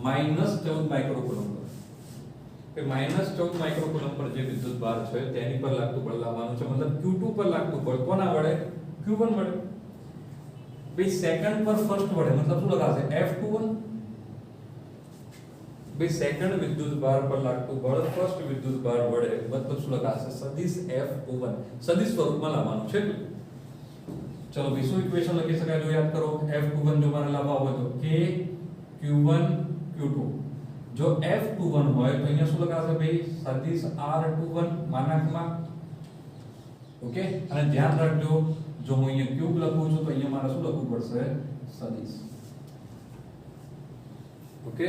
-14 માઇક્રોકુલમ પર. કે -14 માઇક્રોકુલમ પર જે વિદ્યુતભાર છે તેની પર લાગતું બળ લાવવાનું છે. મતલબ Q2 પર લાગતું બળ કોના વડે? Q1 વડે. ભાઈ સેકન્ડ પર ફર્સ્ટ વડે મતલબ શું લખાશે? F21. ભાઈ સેકન્ડ વિદ્યુતભાર પર લાગતું બળ ફર્સ્ટ વિદ્યુતભાર વડે મતલબ શું લખાશે? સદિશ F21. સદિશ સ્વરૂપમાં લાવવાનું છે. ચલો બીજું ઇક્વેશન લખી શકાય. જો યાદ કરો F21 જો મારે લાવવા હોય તો K Q1 Q2. જો F21 હોય તો અહીંયા શું લખાશે ભાઈ? સદિશ R21 માનાંકમાં. ઓકે, અને ધ્યાન રાખજો જો હું અહીંયા ક્યુબ લખું છું તો અહીંયા મારે શું લખવું પડશે? સદિશ. ઓકે,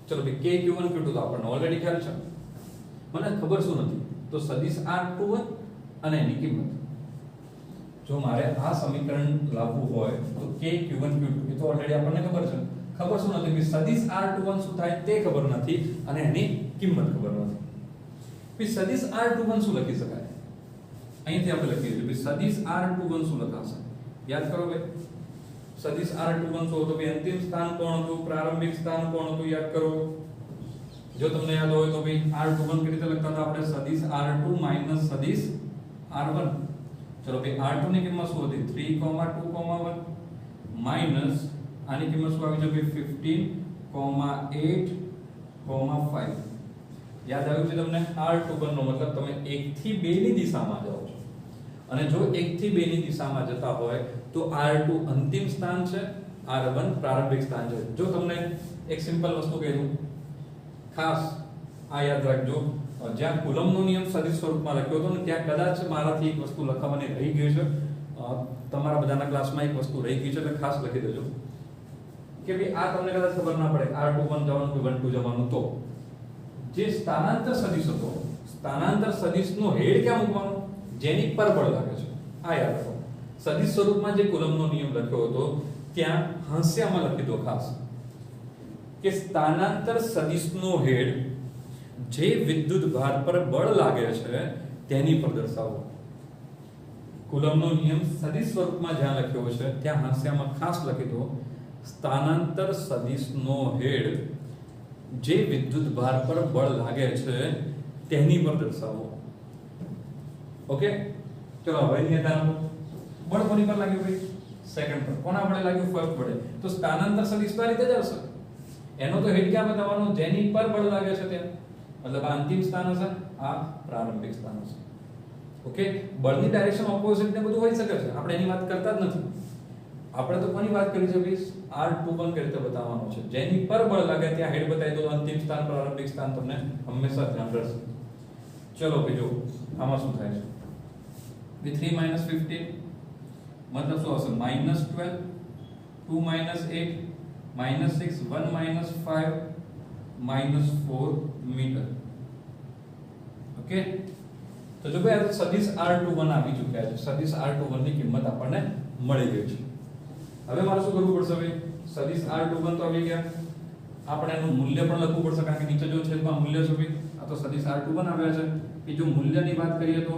ચલો ભાઈ K Q1 Q2 તો આપણને ઓલરેડી ખ્યાલ છે. મને ખબર શું નથી તો સદિશ R21 અને એની કિંમત. જો મારે આ સમીકરણ લાવવું હોય તો K Q1 Q2 એ તો ઓલરેડી આપણને ખબર છે. ખબર શું નથી કે સદિશ R21 શું થાય તે ખબર નથી અને એની કિંમત ખબર નથી. પછી સદિશ R21 શું લખી શકાય? અહીંથી આપણે લખી દઈએ ભાઈ સદિશ R21 શું લખાશે? યાદ કરો ભાઈ. સદિશ R21 શું હતો ભાઈ? અંતિમ સ્થાન કોણ હતું? પ્રારંભિક સ્થાન કોણ હતું? યાદ કરો. જો તમને યાદ હોય તો ભાઈ R21 કેવી રીતે લખતા હતા આપણે? સદિશ R2 માઈનસ સદિશ R1. ચલો ભાઈ R2 ની કિંમત શું હતી? 3,2,1 માઈનસ આની કિંમત શું આવી છે ભાઈ? 15,8,5. યાદ આવ્યું છે તમને? R21 નો મતલબ તમે 1 થી 2 ની દિશામાં જાઓ છો અને જો 1 થી 2 ની દિશામાં જતા હોય તો R2 અંતિમ સ્થાન છે, R1 પ્રારંભિક સ્થાન છે. જો તમને એક સિમ્પલ વસ્તુ કહી દઉં, ખાસ આ યાદ રાખજો, જ્યાં કુલમનો નિયમ સદિશ સ્વરૂપમાં લખ્યો હતો ને ત્યાં કદાચ મારાથી એક વસ્તુ લખાવવાની રહી ગઈ છે. તમારા બધાના ક્લાસમાં એક વસ્તુ રહી ગઈ છે એટલે ખાસ લખી દેજો. કે ભાઈ આ તમને કદાચ ખબર ના પડે r21 જવાનું કે 12 જવાનું, તો જે સ્થાનાંતર સદિશ હતો, સ્થાનાંતર સદિશનો હેડ ક્યાં મૂકવાનો? જેની પર બળ લાગે છે આ યાદ રાખો. સદિશ સ્વરૂપમાં જે કુલમનો નિયમ લખ્યો હતો ત્યાં હાંસ્યામાં લખી દો ખાસ કે સ્થાનાંતર સદિશનો હેડ જે વિદ્યુત ભાર પર બળ લાગે છે તેની પર દર્શાવો. કુલમનો નિયમ સદિશ સ્વરૂપમાં જ્યાં લખ્યો છે ત્યાં હાંસ્યામાં ખાસ લખી દો સ્થાનાંતર સદિશનો હેડ જે વિદ્યુત ભાર પર બળ લાગે છે તેની પર દર્શાવો. ઓકે, ચલો હવે નિયતાનો બળ કોની પર લાગ્યું ભાઈ? સેકન્ડ પર. કોના વડે લાગ્યું? ફર્સ્ટ વડે. તો સ્થાનાંતર સદિશ આ રીતે જ આવશે. એનો તો હેડ ક્યાં બતાવવાનો? જેની પર બળ લાગે છે ત્યાં. મતલબ આ અંતિમ સ્થાન હશે, આ પ્રારંભિક સ્થાન હશે. ઓકે, બળની ડાયરેક્શન ઓપોઝિટ ને બધું હોઈ શકે છે, આપણે એની વાત કરતા જ નથી. આપણે તો કોની વાત કરી છે ભાઈ? r21 કઈ રીતે બતાવવાનો છે? જેની પર બળ લાગે ત્યાં હેડ બતાવી દો. અંતિમ સ્થાન પ્રારંભિક સ્થાન તમને હંમેશા ધ્યાન રહેશે. ચલો ભાઈ જો આમાં શું થાય છે? 3 - 15 मतलब શું આવશે? -12 2 - 8 -6 1 - 5 -4 મીટર. ઓકે, તો જો ભાઈ આ સદિશ r21 આવી ચૂક્યા છે. સદિશ r21 ની કિંમત આપણને મળી ગઈ છે. હવે મારે શું કરવું પડશે ભાઈ? સદિશ r21 તો આવી ગયા, આપણે એનું મૂલ્ય પણ લખવું પડશે કારણ કે નીચે જો છેદમાં મૂલ્ય છે ભાઈ, આ તો સદિશ r21 આવ્યા છે. કે જો મૂલ્યની વાત કરીએ તો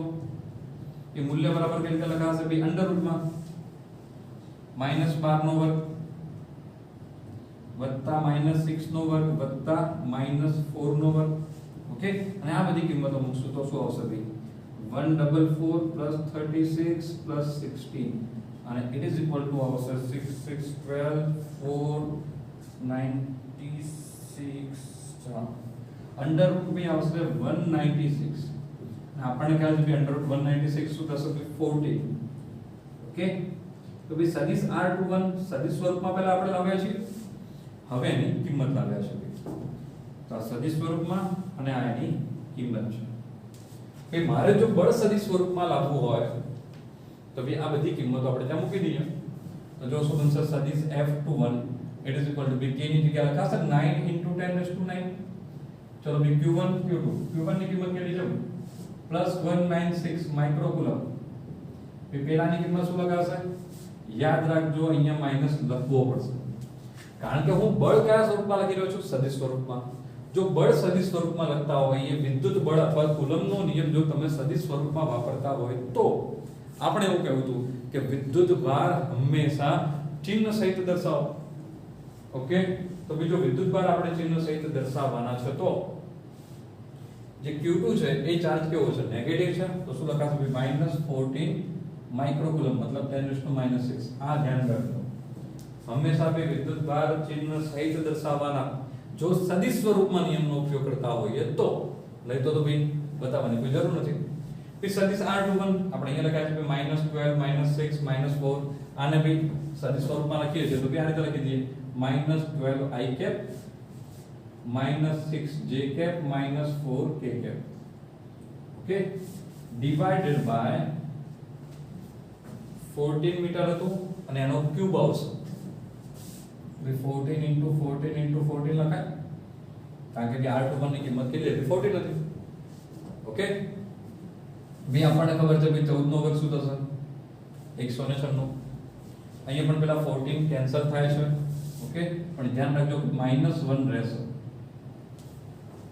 એ મૂલ્ય બરાબર કઈ રીતે લખાશે ભાઈ? અંડર રૂટમાં -12 નો વર્ગ વત્તા -6 નો વર્ગ વત્તા -4 નો વર્ગ. ઓકે, અને આ બધી કિંમતો મૂકશું તો શું આવશે ભાઈ? 144 36 16 અને it is equal to આવશે 6 6 12 4 96 અંડર રૂટ में આવશે 196. આપણને ખ્યાલ છે કે અંડર રૂટ 196 શું થશે? 14. ઓકે, તો ભાઈ સદિશ r21 સદિશ સ્વરૂપમાં પહેલા આપણે લાવ્યા છીએ, હવે એની કિંમત લાવ્યા છે. તો આ સદિશ સ્વરૂપમાં અને આ એની કિંમત છે. કે મારે જો બળ સદિશ સ્વરૂપમાં લાવવું હોય તો ભાઈ આ બધી કિંમતો આપણે ત્યાં મૂકી દઈએ. તો જો શું બનશે? સદિશ f21 it is equal to b k ની જગ્યાએ લખાશે 9 * 10⁹. ચલો ભાઈ q1 q2 q1 ની કિંમત કેટલી છે? +196 માઇક્રોકુલમ. પેલાની કિંમત શું લગાવશે? યાદ રાખજો અહીંયા માઈનસ લખવો પડશે કારણ કે હું બળ કયા સ્વરૂપમાં લખી રહ્યો છું? સદિશ સ્વરૂપમાં. જો બળ સદિશ સ્વરૂપમાં લખતા હોય, વિદ્યુત બળ અથવા કુલમનો નિયમ જો તમે સદિશ સ્વરૂપમાં વાપરતા હોય તો આપણે એવું કહેવું હતું કે વિદ્યુત ભાર હંમેશા ચિહ્ન સહિત દર્શાવો. ઓકે, તો બીજો વિદ્યુત ભાર આપણે ચિહ્ન સહિત દર્શાવવાના છે. તો જે q2 છે એ ચાર્જ કેવો છે? નેગેટિવ છે. તો શું લખાશે? -14 માઇક્રોકુલમ મતલબ 10⁻⁻6. આ ધ્યાન રાખજો. હંમેશા બે વિદ્યુત ભાર ચિહ્ન સહિત દર્શાવવાના જો સદિશ સ્વરૂપમાં નિયમનો ઉપયોગ કરતા હોઈએ તો, નહીં તો ભાઈ બતાવવાની કોઈ જરૂર નથી. फिर सदिश r21 આપણે અહીંયા લખાય છે -12 -6 -4. આને ભાઈ સદિશ સ્વરૂપમાં લખીએ છીએ તો આ રીતે લખી દઈએ -12 i cap -6 j cap -4 k cap. Okay, divided by 14 metre હતું અને એનો ક્યુબ આવશે. 14 * 14 * 14 લખાય કારણ કે r21 ની કિંમત કેટલી હતી? 14 હતી. ઓકે, બી આપણને ખબર છે ભાઈ 14 નો વર્ગ શું થશે? 196. અહીંયા પણ પેલા 14 કેન્સલ થાય છે. ઓકે, પણ ધ્યાન રાખજો -1 રહેશે.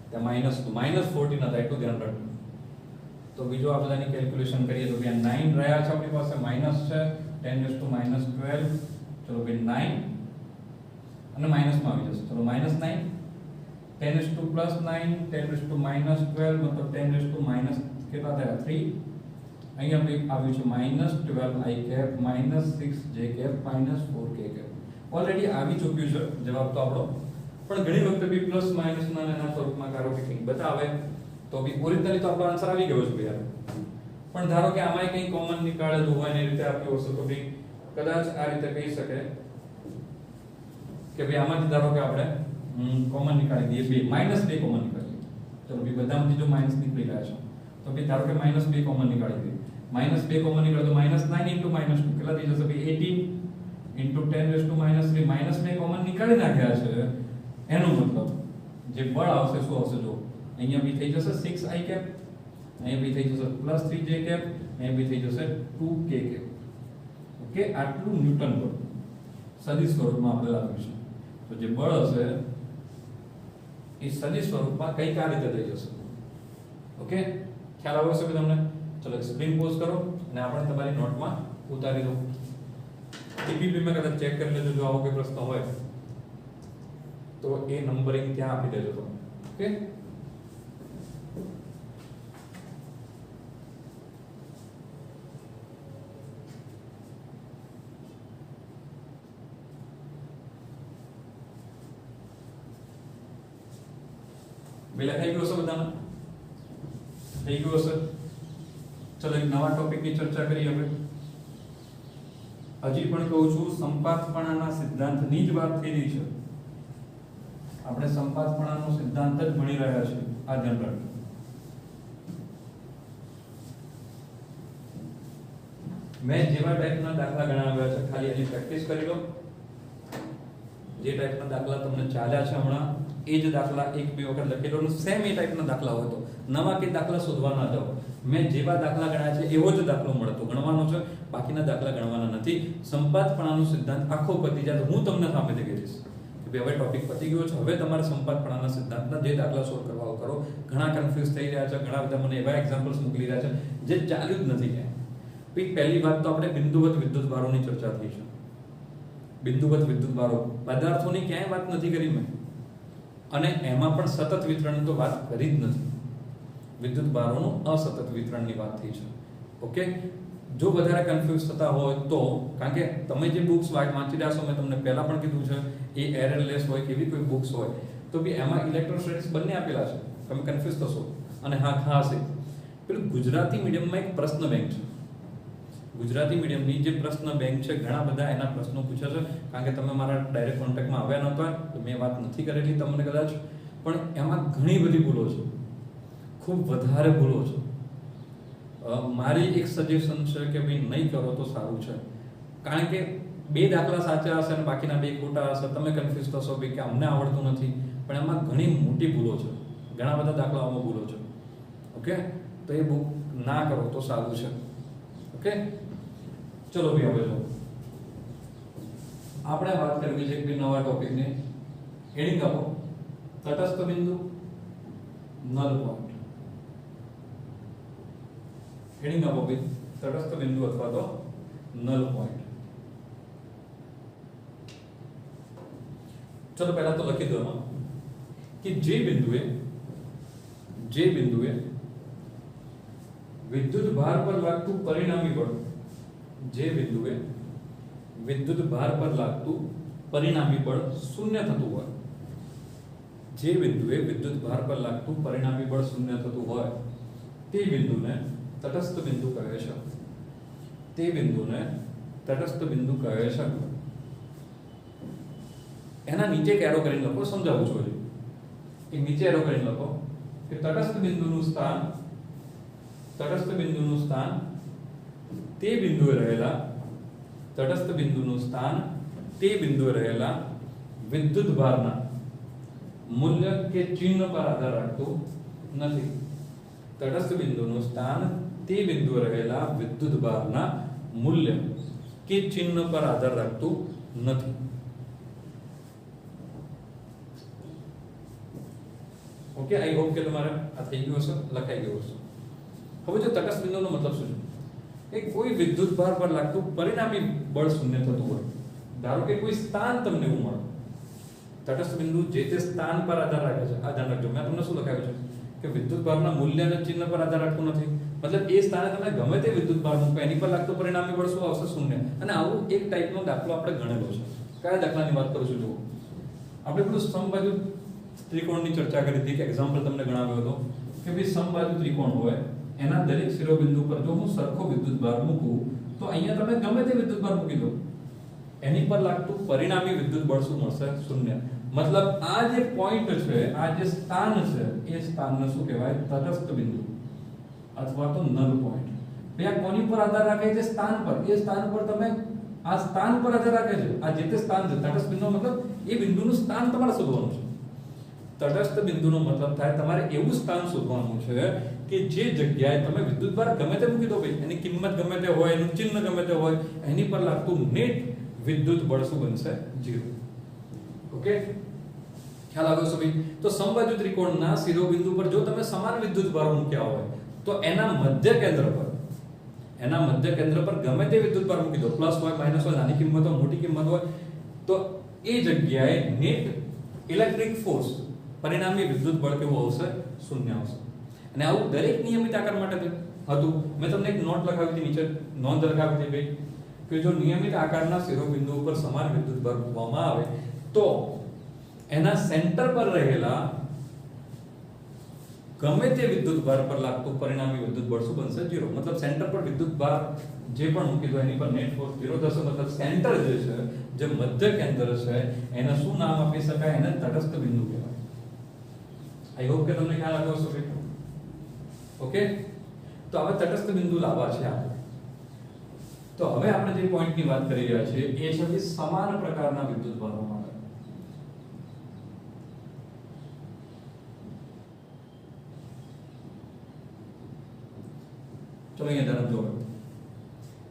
ત્યાં -14 હતા એટલું ધ્યાન રાખજો. તો બીજો આ બધાની કેલ્ક્યુલેશન કરીએ તો ત્યાં 9 રહ્યા છે આપણી પાસે, માઈનસ છે 10⁻12. ચલો ભાઈ 9 અને માઈનસમાં આવી જશે. ચલો -9 10⁻+9 10⁻−12 મતલબ 10⁻- કેટલા થયા? 3. અહીંયા ભાઈ આવ્યું છે -12 i cap -6 j cap -4 k cap. Already આવી ચૂક્યું છે જવાબ તો આપણો, પણ ઘણી વખતે બી પ્લસ માઈનસ ના નાના સ્વરૂપમાં કારો કે કંઈક બતાવે તો બી ઓરિજિનલી તો આપણો આન્સર આવી ગયો છે યાર. પણ ધારો કે આમાંય કંઈ કોમન નીકાળેલું હોય ને રીતે આપ્યું હશે તો બી કદાચ આ રીતે કહી શકે કે ભાઈ આમાંથી ધારો કે આપણે કોમન નીકાળી દઈએ 2 -2 કોમન નીકાળીએ. ચલો ભાઈ બધામાંથી જો માઈનસ નીકળી ગયા છે તો ભાઈ ધારો કે -2 કોમન નીકાળી દઈએ. -2 કોમન નીકળે તો -9 * -2 કેટલા થઈ જશે ભાઈ? 18. into 10 -3 માઈનસ મેં કોમન નીકાળી નાખ્યા છે એનો મતલબ જે બળ આવશે શું આવશે જો અહીંયા બી થઈ જશે 6i કેપ, અહીંયા બી થઈ જશે +3j કેપ, અહીંયા બી થઈ જશે 2k કેપ. ઓકે, આટલું ન્યૂટન બળ સદિશ સ્વરૂપમાં આપણે લાવ્યું છે. તો જે બળ હશે એ સદિશ સ્વરૂપમાં કંઈક આ રીતે થઈ જશે. ઓકે, ખ્યાલ આવ્યો છે તમને? ચલો સ્ક્રીન પોઝ કરો અને આપણે તમારી નોટમાં ઉતારી દો. ટીપીપી માં કદાચ ચેક કરી લેજો, જો આવો કોઈ પ્રશ્ન હોય તો એ નંબરિંગ ત્યાં આપી દેજો તમે. ઓકે, બેલા થઈ ગયું હશે બધાને? થઈ ગયું હશે? ચલો એક નવા ટોપિકની ચર્ચા કરીએ હવે. હજી પણ કહું છું, સંપાતપણાના સિદ્ધાંતની જ વાત થઈ રહી છે. આપણે સંપાતપણાનો સિદ્ધાંત જ ભણી રહ્યા છીએ. આ ધ્યાન રાખજો. મેં જેવા ટાઈપના દાખલા ગણાવ્યા છે ખાલી એની પ્રેક્ટિસ કરી લો. જે ટાઈપના દાખલા તમને ચાલ્યા છે હમણાં એ જ દાખલા એક બે વખત લખી લો. સેમ એ ટાઈપના દાખલા હોય તો નવા કે દાખલા શોધવા ના જાઓ. મેં જેવા દાખલા ગણ્યા છે એવો જ દાખલો મળતો ગણવાનો છે, બાકીના દાખલા ગણવાના નથી. સંપાતપણાનો સિદ્ધાંત આખો પતી જાય તો હું તમને સામેથી કહીશ કે હવે ટોપિક પતી ગયો છે. હવે તમારે સંપાતપણાના સિદ્ધાંતના જે દાખલા સોલ્વ કરવા કરો. ઘણા કન્ફ્યુઝ થઈ રહ્યા છે, ઘણા બધા મને એવા એક્ઝામ્પલ્સ મોકલી રહ્યા છે જે ચાલ્યું જ નથી ક્યાંય. પહેલી વાત તો આપણે બિંદુવત વિદ્યુતભારોની ચર્ચા થઈ છે. બિંદુવત વિદ્યુતભારો પદાર્થોની ક્યાંય વાત નથી કરી મેં, અને એમાં પણ સતત વિતરણની તો વાત કરી જ નથી. વિદ્યુતભારોનું અસતત વિતરણની વાત થઈ છે. ઓકે, જો વધારે કન્ફ્યુઝ થતા હોય તો, કારણ કે તમે જે બુક્સ વાંચી રહ્યા છો, મેં તમને પહેલા પણ કીધું છે, એ એરરલેસ હોય કે એવી કોઈ બુક્સ હોય તો બી એમાં ઇલેક્ટ્રોસ્ટેટિક્સ બંને આપેલા છે. તમે કન્ફ્યુઝ થશો. અને હા, ખાસ પેલું ગુજરાતી મીડિયમમાં એક પ્રશ્ન બેંક છે. ગુજરાતી મીડિયમની જે પ્રશ્ન બેંક છે, ઘણા બધા એના પ્રશ્નો પૂછે છે. કારણ કે તમે મારા ડાયરેક્ટ કોન્ટેક્ટમાં આવ્યા નહોતા તો મેં વાત નથી કરેલી તમને કદાચ, પણ એમાં ઘણી બધી ભૂલો છે, ખૂબ વધારે ભૂલો છે. મારી એક સજેશન છે કે ભાઈ નહીં કરો તો સારું છે. કારણ કે બે દાખલા સાચા હશે અને બાકીના બે ખોટા હશે, તમે કન્ફ્યુઝ થશો ભાઈ કે અમને આવડતું નથી, પણ એમાં ઘણી મોટી ભૂલો છે, ઘણા બધા દાખલાઓમાં ભૂલો છે. ઓકે, તો એ બુક ના કરો તો સારું છે. ઓકે, ચલો ભાઈ હવે જો આપણે વાત કરવી છે કે નવા ટોપિકની હેડિંગ આપો, તટસ્થ બિંદુ, નલ પોઈન્ટ. હેડિંગ આપો ભાઈ, તટસ્થ બિંદુ અથવા તો નલ પોઈન્ટ. ચલો પહેલા તો લખી દો કે જે બિંદુએ વિદ્યુત ભાર પર લાગતું પરિણામી બળ, જે બિંદુએ વિદ્યુત ભાર પર લાગતું પરિણામી બળ શૂન્ય થતું હોય, જે બિંદુએ વિદ્યુત ભાર પર લાગતું પરિણામી બળ શૂન્ય થતું હોય તે બિંદુને તટસ્થ બિંદુ કહે છે. તે બિંદુને તટસ્થ બિંદુ કહે છે. એના નીચે એક એરો કરીને લખો, સમજાવું છું હજી. એક નીચે એરો કરીને લખો કે તટસ્થ બિંદુનું સ્થાન તે બિંદુએ રહેલા વિદ્યુત ભારના મૂલ્ય કે ચિહ્ન પર આધાર રાખતું નથી. તટસ્થ બિંદુનું સ્થાન તે બિંદુએ રહેલા વિદ્યુત ભારના મૂલ્ય કે ચિહ્ન પર આધાર રાખતું નથી. ઓકે, આઈ હોપ કે તમારે આ થઈ ગયું હશે, લખાઈ ગયું હશે. હવે જો તટસ્થ બિંદુનો મતલબ શું છે? એ કોઈ વિદ્યુત ભાર પર લાગતું પરિણામી બળ શૂન્ય થતું હોય. ધારો કે કોઈ સ્થાન તમને એવું મળે, તટસ્થ બિંદુ જે તે સ્થાન પર આધાર રાખે છે. આ ધ્યાન રાખજો, મેં તમને શું લખાવ્યું છે કે વિદ્યુત ભારના મૂલ્ય અને ચિહ્ન પર આધાર રાખતું નથી. મતલબ એ સ્થાને તમે ગમે તે વિદ્યુત ભાર મૂકો, એની પર લાગતું પરિણામી બળ શું આવશે? શૂન્ય. અને આવું એક ટાઈપનો દાખલો આપણે ગણેલો છે. કયા દાખલાની વાત કરું છું? જુઓ, આપણે પેલું સમબાજુ ત્રિકોણની ચર્ચા કરી હતી, કે એક્ઝામ્પલ તમને ગણાવ્યો હતો કે ભાઈ સમબાજુ ત્રિકોણ હોય, એના દરેક શિરોબિંદુ પર જો હું સરખો વિદ્યુત ભાર મૂકું તો અહીંયા તમે ગમે તે વિદ્યુત ભાર મૂકી દો, એની પર લાગતું પરિણામી વિદ્યુત બળ શું મળશે? શૂન્ય. મતલબ આ જે પોઈન્ટ છે, આ જે સ્થાન છે, એ સ્થાનને શું કહેવાય? તટસ્થ બિંદુ અથવા તો નલ પોઈન્ટ. ભાઈ આ કોની પર આધાર રાખે છે? સ્થાન પર. એ સ્થાન પર તમે આ સ્થાન પર આધાર રાખે છે. આ જે તે સ્થાન છે તટસ્થ બિંદુનો મતલબ એ બિંદુનું સ્થાન તમારે શોધવાનું છે. તટસ્થ બિંદુનો મતલબ થાય તમારે એવું સ્થાન શોધવાનું છે કે જે જગ્યાએ તમે વિદ્યુતભાર ગમે તે મૂકી દો ભાઈ, એની કિંમત ગમે તે હોય, એનું ચિહ્ન ગમે તે હોય, એની પર લાગતું નેટ વિદ્યુત બળ શું બનશે? 0. ઓકે, ખ્યાલ આવ્યો છે ભાઈ? તો સમબાજુ ત્રિકોણના શિરોબિંદુ પર જો તમે સમાન વિદ્યુતભાર મૂક્યા હોય તો એના મધ્ય કેન્દ્ર પર ગમે તે વિદ્યુતભાર મૂકી દો, પ્લસ હોય, માઈનસ હોય, નાની કિંમત હોય, મોટી કિંમત હોય, તો એ જગ્યાએ નેટ ઇલેક્ટ્રિક ફોર્સ પરિણામી વિદ્યુત બળ કેવું આવશે? 0 આવશે. અને આવું દરેક નિયમિત આકાર માટે હતું. મેં તમને એક નોટ લખાવી હતી, નીચે નોંધ લખાવી હતી ભાઈ કે જો નિયમિત આકારના શિરોબિંદુ ઉપર સમાન વિદ્યુતભાર મૂકવામાં આવે તો એના સેન્ટર પર રહેલા ગમે તે વિદ્યુતભાર પર લાગતું પરિણામી વિદ્યુત બળ શું બનશે? 0. મતલબ સેન્ટર પર વિદ્યુતભાર જે પણ મૂકી દો એની પર નેટ ફોર્સ 0 થશે. મતલબ સેન્ટર જે છે, જે મધ્ય કેન્દ્ર છે, એને શું નામ આપી શકાય? એને તટસ્થ બિંદુ કહેવાય. આઈ હોપ કે તમને ખ્યાલ આવ્યો હશે. ઓકે, તો હવે તટસ્થ બિંદુ લાવવા છે આપણે. તો હવે આપણે જે પોઈન્ટની વાત કરી રહ્યા છીએ એ છે કે સમાન પ્રકારના વિદ્યુતભારો માટે. ચલો અહીંયા તરફ જોડો.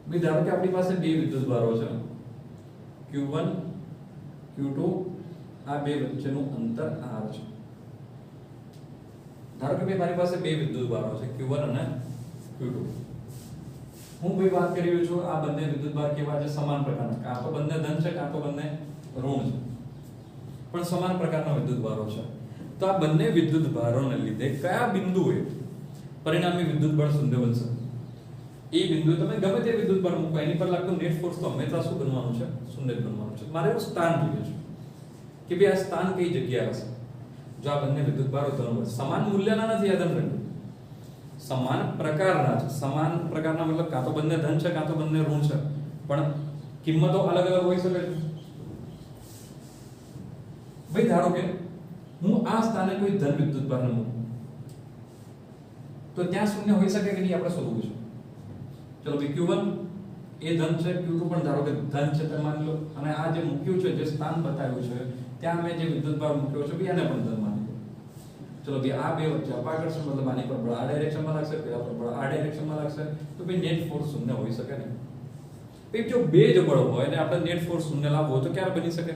ભાઈ ધારો કે આપણી પાસે બે વિદ્યુતભારો છે, Q1 Q2. આ બે વચ્ચેનું અંતર r છે. ધારો કે ભાઈ મારી પાસે બે વિદ્યુતભારો છે Q1 અને Q2. હું ભાઈ વાત કરી રહ્યો છું આ બંને વિદ્યુતભાર કેવા છે? સમાન પ્રકારના. કાં તો બંને ધન છે, કાં તો બંને ઋણ છે, પણ સમાન પ્રકારના વિદ્યુતભારો છે. તો આ બંને વિદ્યુતભારોને લીધે કયા બિંદુએ પરિણામી વિદ્યુત બળ 0 બનશે? એ બિંદુએ તમે ગમે તે વિદ્યુતભાર મૂકો એની પર લાગતું નેટ ફોર્સ તો હંમેશા શું બનવાનું છે? 0 જ બનવાનું છે. મારે એવું સ્થાન જોઈએ છે કે ભાઈ આ સ્થાન કઈ જગ્યાએ હશે. જો આ બંને વિદ્યુતભારો ધન સમાન મૂલ્યના નથી, આ ધન સમાન પ્રકારના છે. સમાન પ્રકારના મતલબ કાં તો બંને ધન છે, કાં તો બંને ઋણ છે, પણ કિંમતો અલગ અલગ હોઈ શકે છે. ભાઈ ધારો કે હું આ સ્થાને કોઈ ધન વિદ્યુતભાર મૂકું તો ત્યાં 0 હોઈ શકે કે નહીં? આપણે શોધવું છે. ચલો ભાઈ Q1 એ ધન છે, Q2 પણ ધારો કે ધન છે તમે માની લો, અને આ જે મૂક્યું છે, જે સ્થાન બતાવ્યું છે ત્યાં મેં જે વિદ્યુતભાર મૂક્યો છે ભાઈ એને પણ ધન માની લો. ચલો ભાઈ આ બે વચ્ચે અપાકર્ષણ મતલબ આની પર બળ આ ડાયરેક્શનમાં લાગશે, પેલા પર બળ આ ડાયરેક્શનમાં લાગશે, તો ભાઈ નેટ ફોર્સ 0 હોઈ શકે નહીં. ભાઈ જો બે જ બળ હોય ને આપણે નેટ ફોર્સ 0 લાવવો તો ક્યારે બની શકે?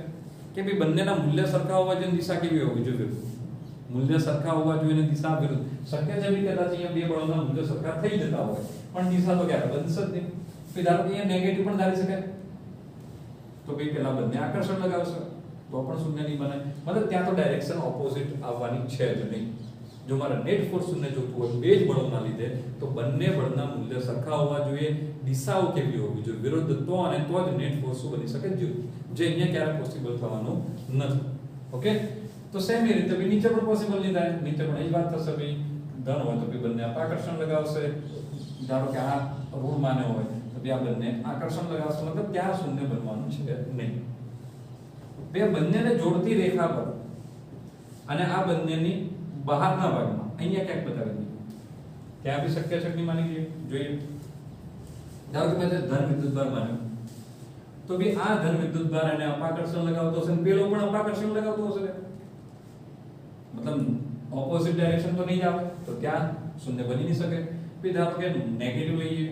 કે ભાઈ બંનેના મૂલ્ય સરખા હોવા જોઈએ, દિશા કેવી હોવી જોઈએ? મૂલ્ય સરખા હોવા જોઈએ, દિશા વિરુદ્ધ. શક્ય છે કે કદાચ અહીંયા બે બળોના મૂલ્ય સરખા થઈ જતા હોય પણ દિશા તો ક્યારે બનશે જ નહીં. ભાઈ ધારો કે અહીંયા નેગેટિવ પણ ધારી શકાય તો ભાઈ પેલા બંને આકર્ષણ લગાવશે તો પણ 0 નહીં બને. મતલબ ત્યાં તો ડાયરેક્શન ઓપોઝિટ આવવાની છે જ નહીં. જો મારે નેટ ફોર્સ 0 જોતું હોય બે જ બળોના લીધે તો બંને બળના મૂલ્ય સરખા હોવા જોઈએ, દિશાઓ કેવી હોવી જોઈએ? વિરુદ્ધ. તો અને તો જ નેટ ફોર્સ બની શકે જે અહીંયા ક્યારે પોસિબલ થવાનું નથી. ઓકે, તો સેમ એ રીતે નીચે પણ પોસિબલ નહીં થાય. નીચે પણ એ જ વાત થશે ભાઈ ધન હોય તો ભાઈ બંને આકર્ષણ લગાવશે. ધારો કે આ ઋણ માને હોય તો ભાઈ આ બંને આકર્ષણ લગાવશે. મતલબ ત્યાં 0 બનવાનું છે નહીં. બે બંનેને જોડતી રેખા પર અને આ બંનેની બહારના ભાગમાં અહીંયા ક્યાંક બતાવી દીધું, ત્યાં બી શક્ય છે કે નહીં માની જોઈએ. ધારો કે મેં ધન વિદ્યુતભાર માન્યો તો ભાઈ આ ધન વિદ્યુતભાર એને અપાકર્ષણ લગાવતો હશે અને પેલો પણ અપાકર્ષણ લગાવતો હશે. મતલબ ઓપોઝિટ ડાયરેક્શન તો નહીં આવે તો ત્યાં 0 બની નહીં શકે. ભાઈ ધારો કે નેગેટિવ લઈએ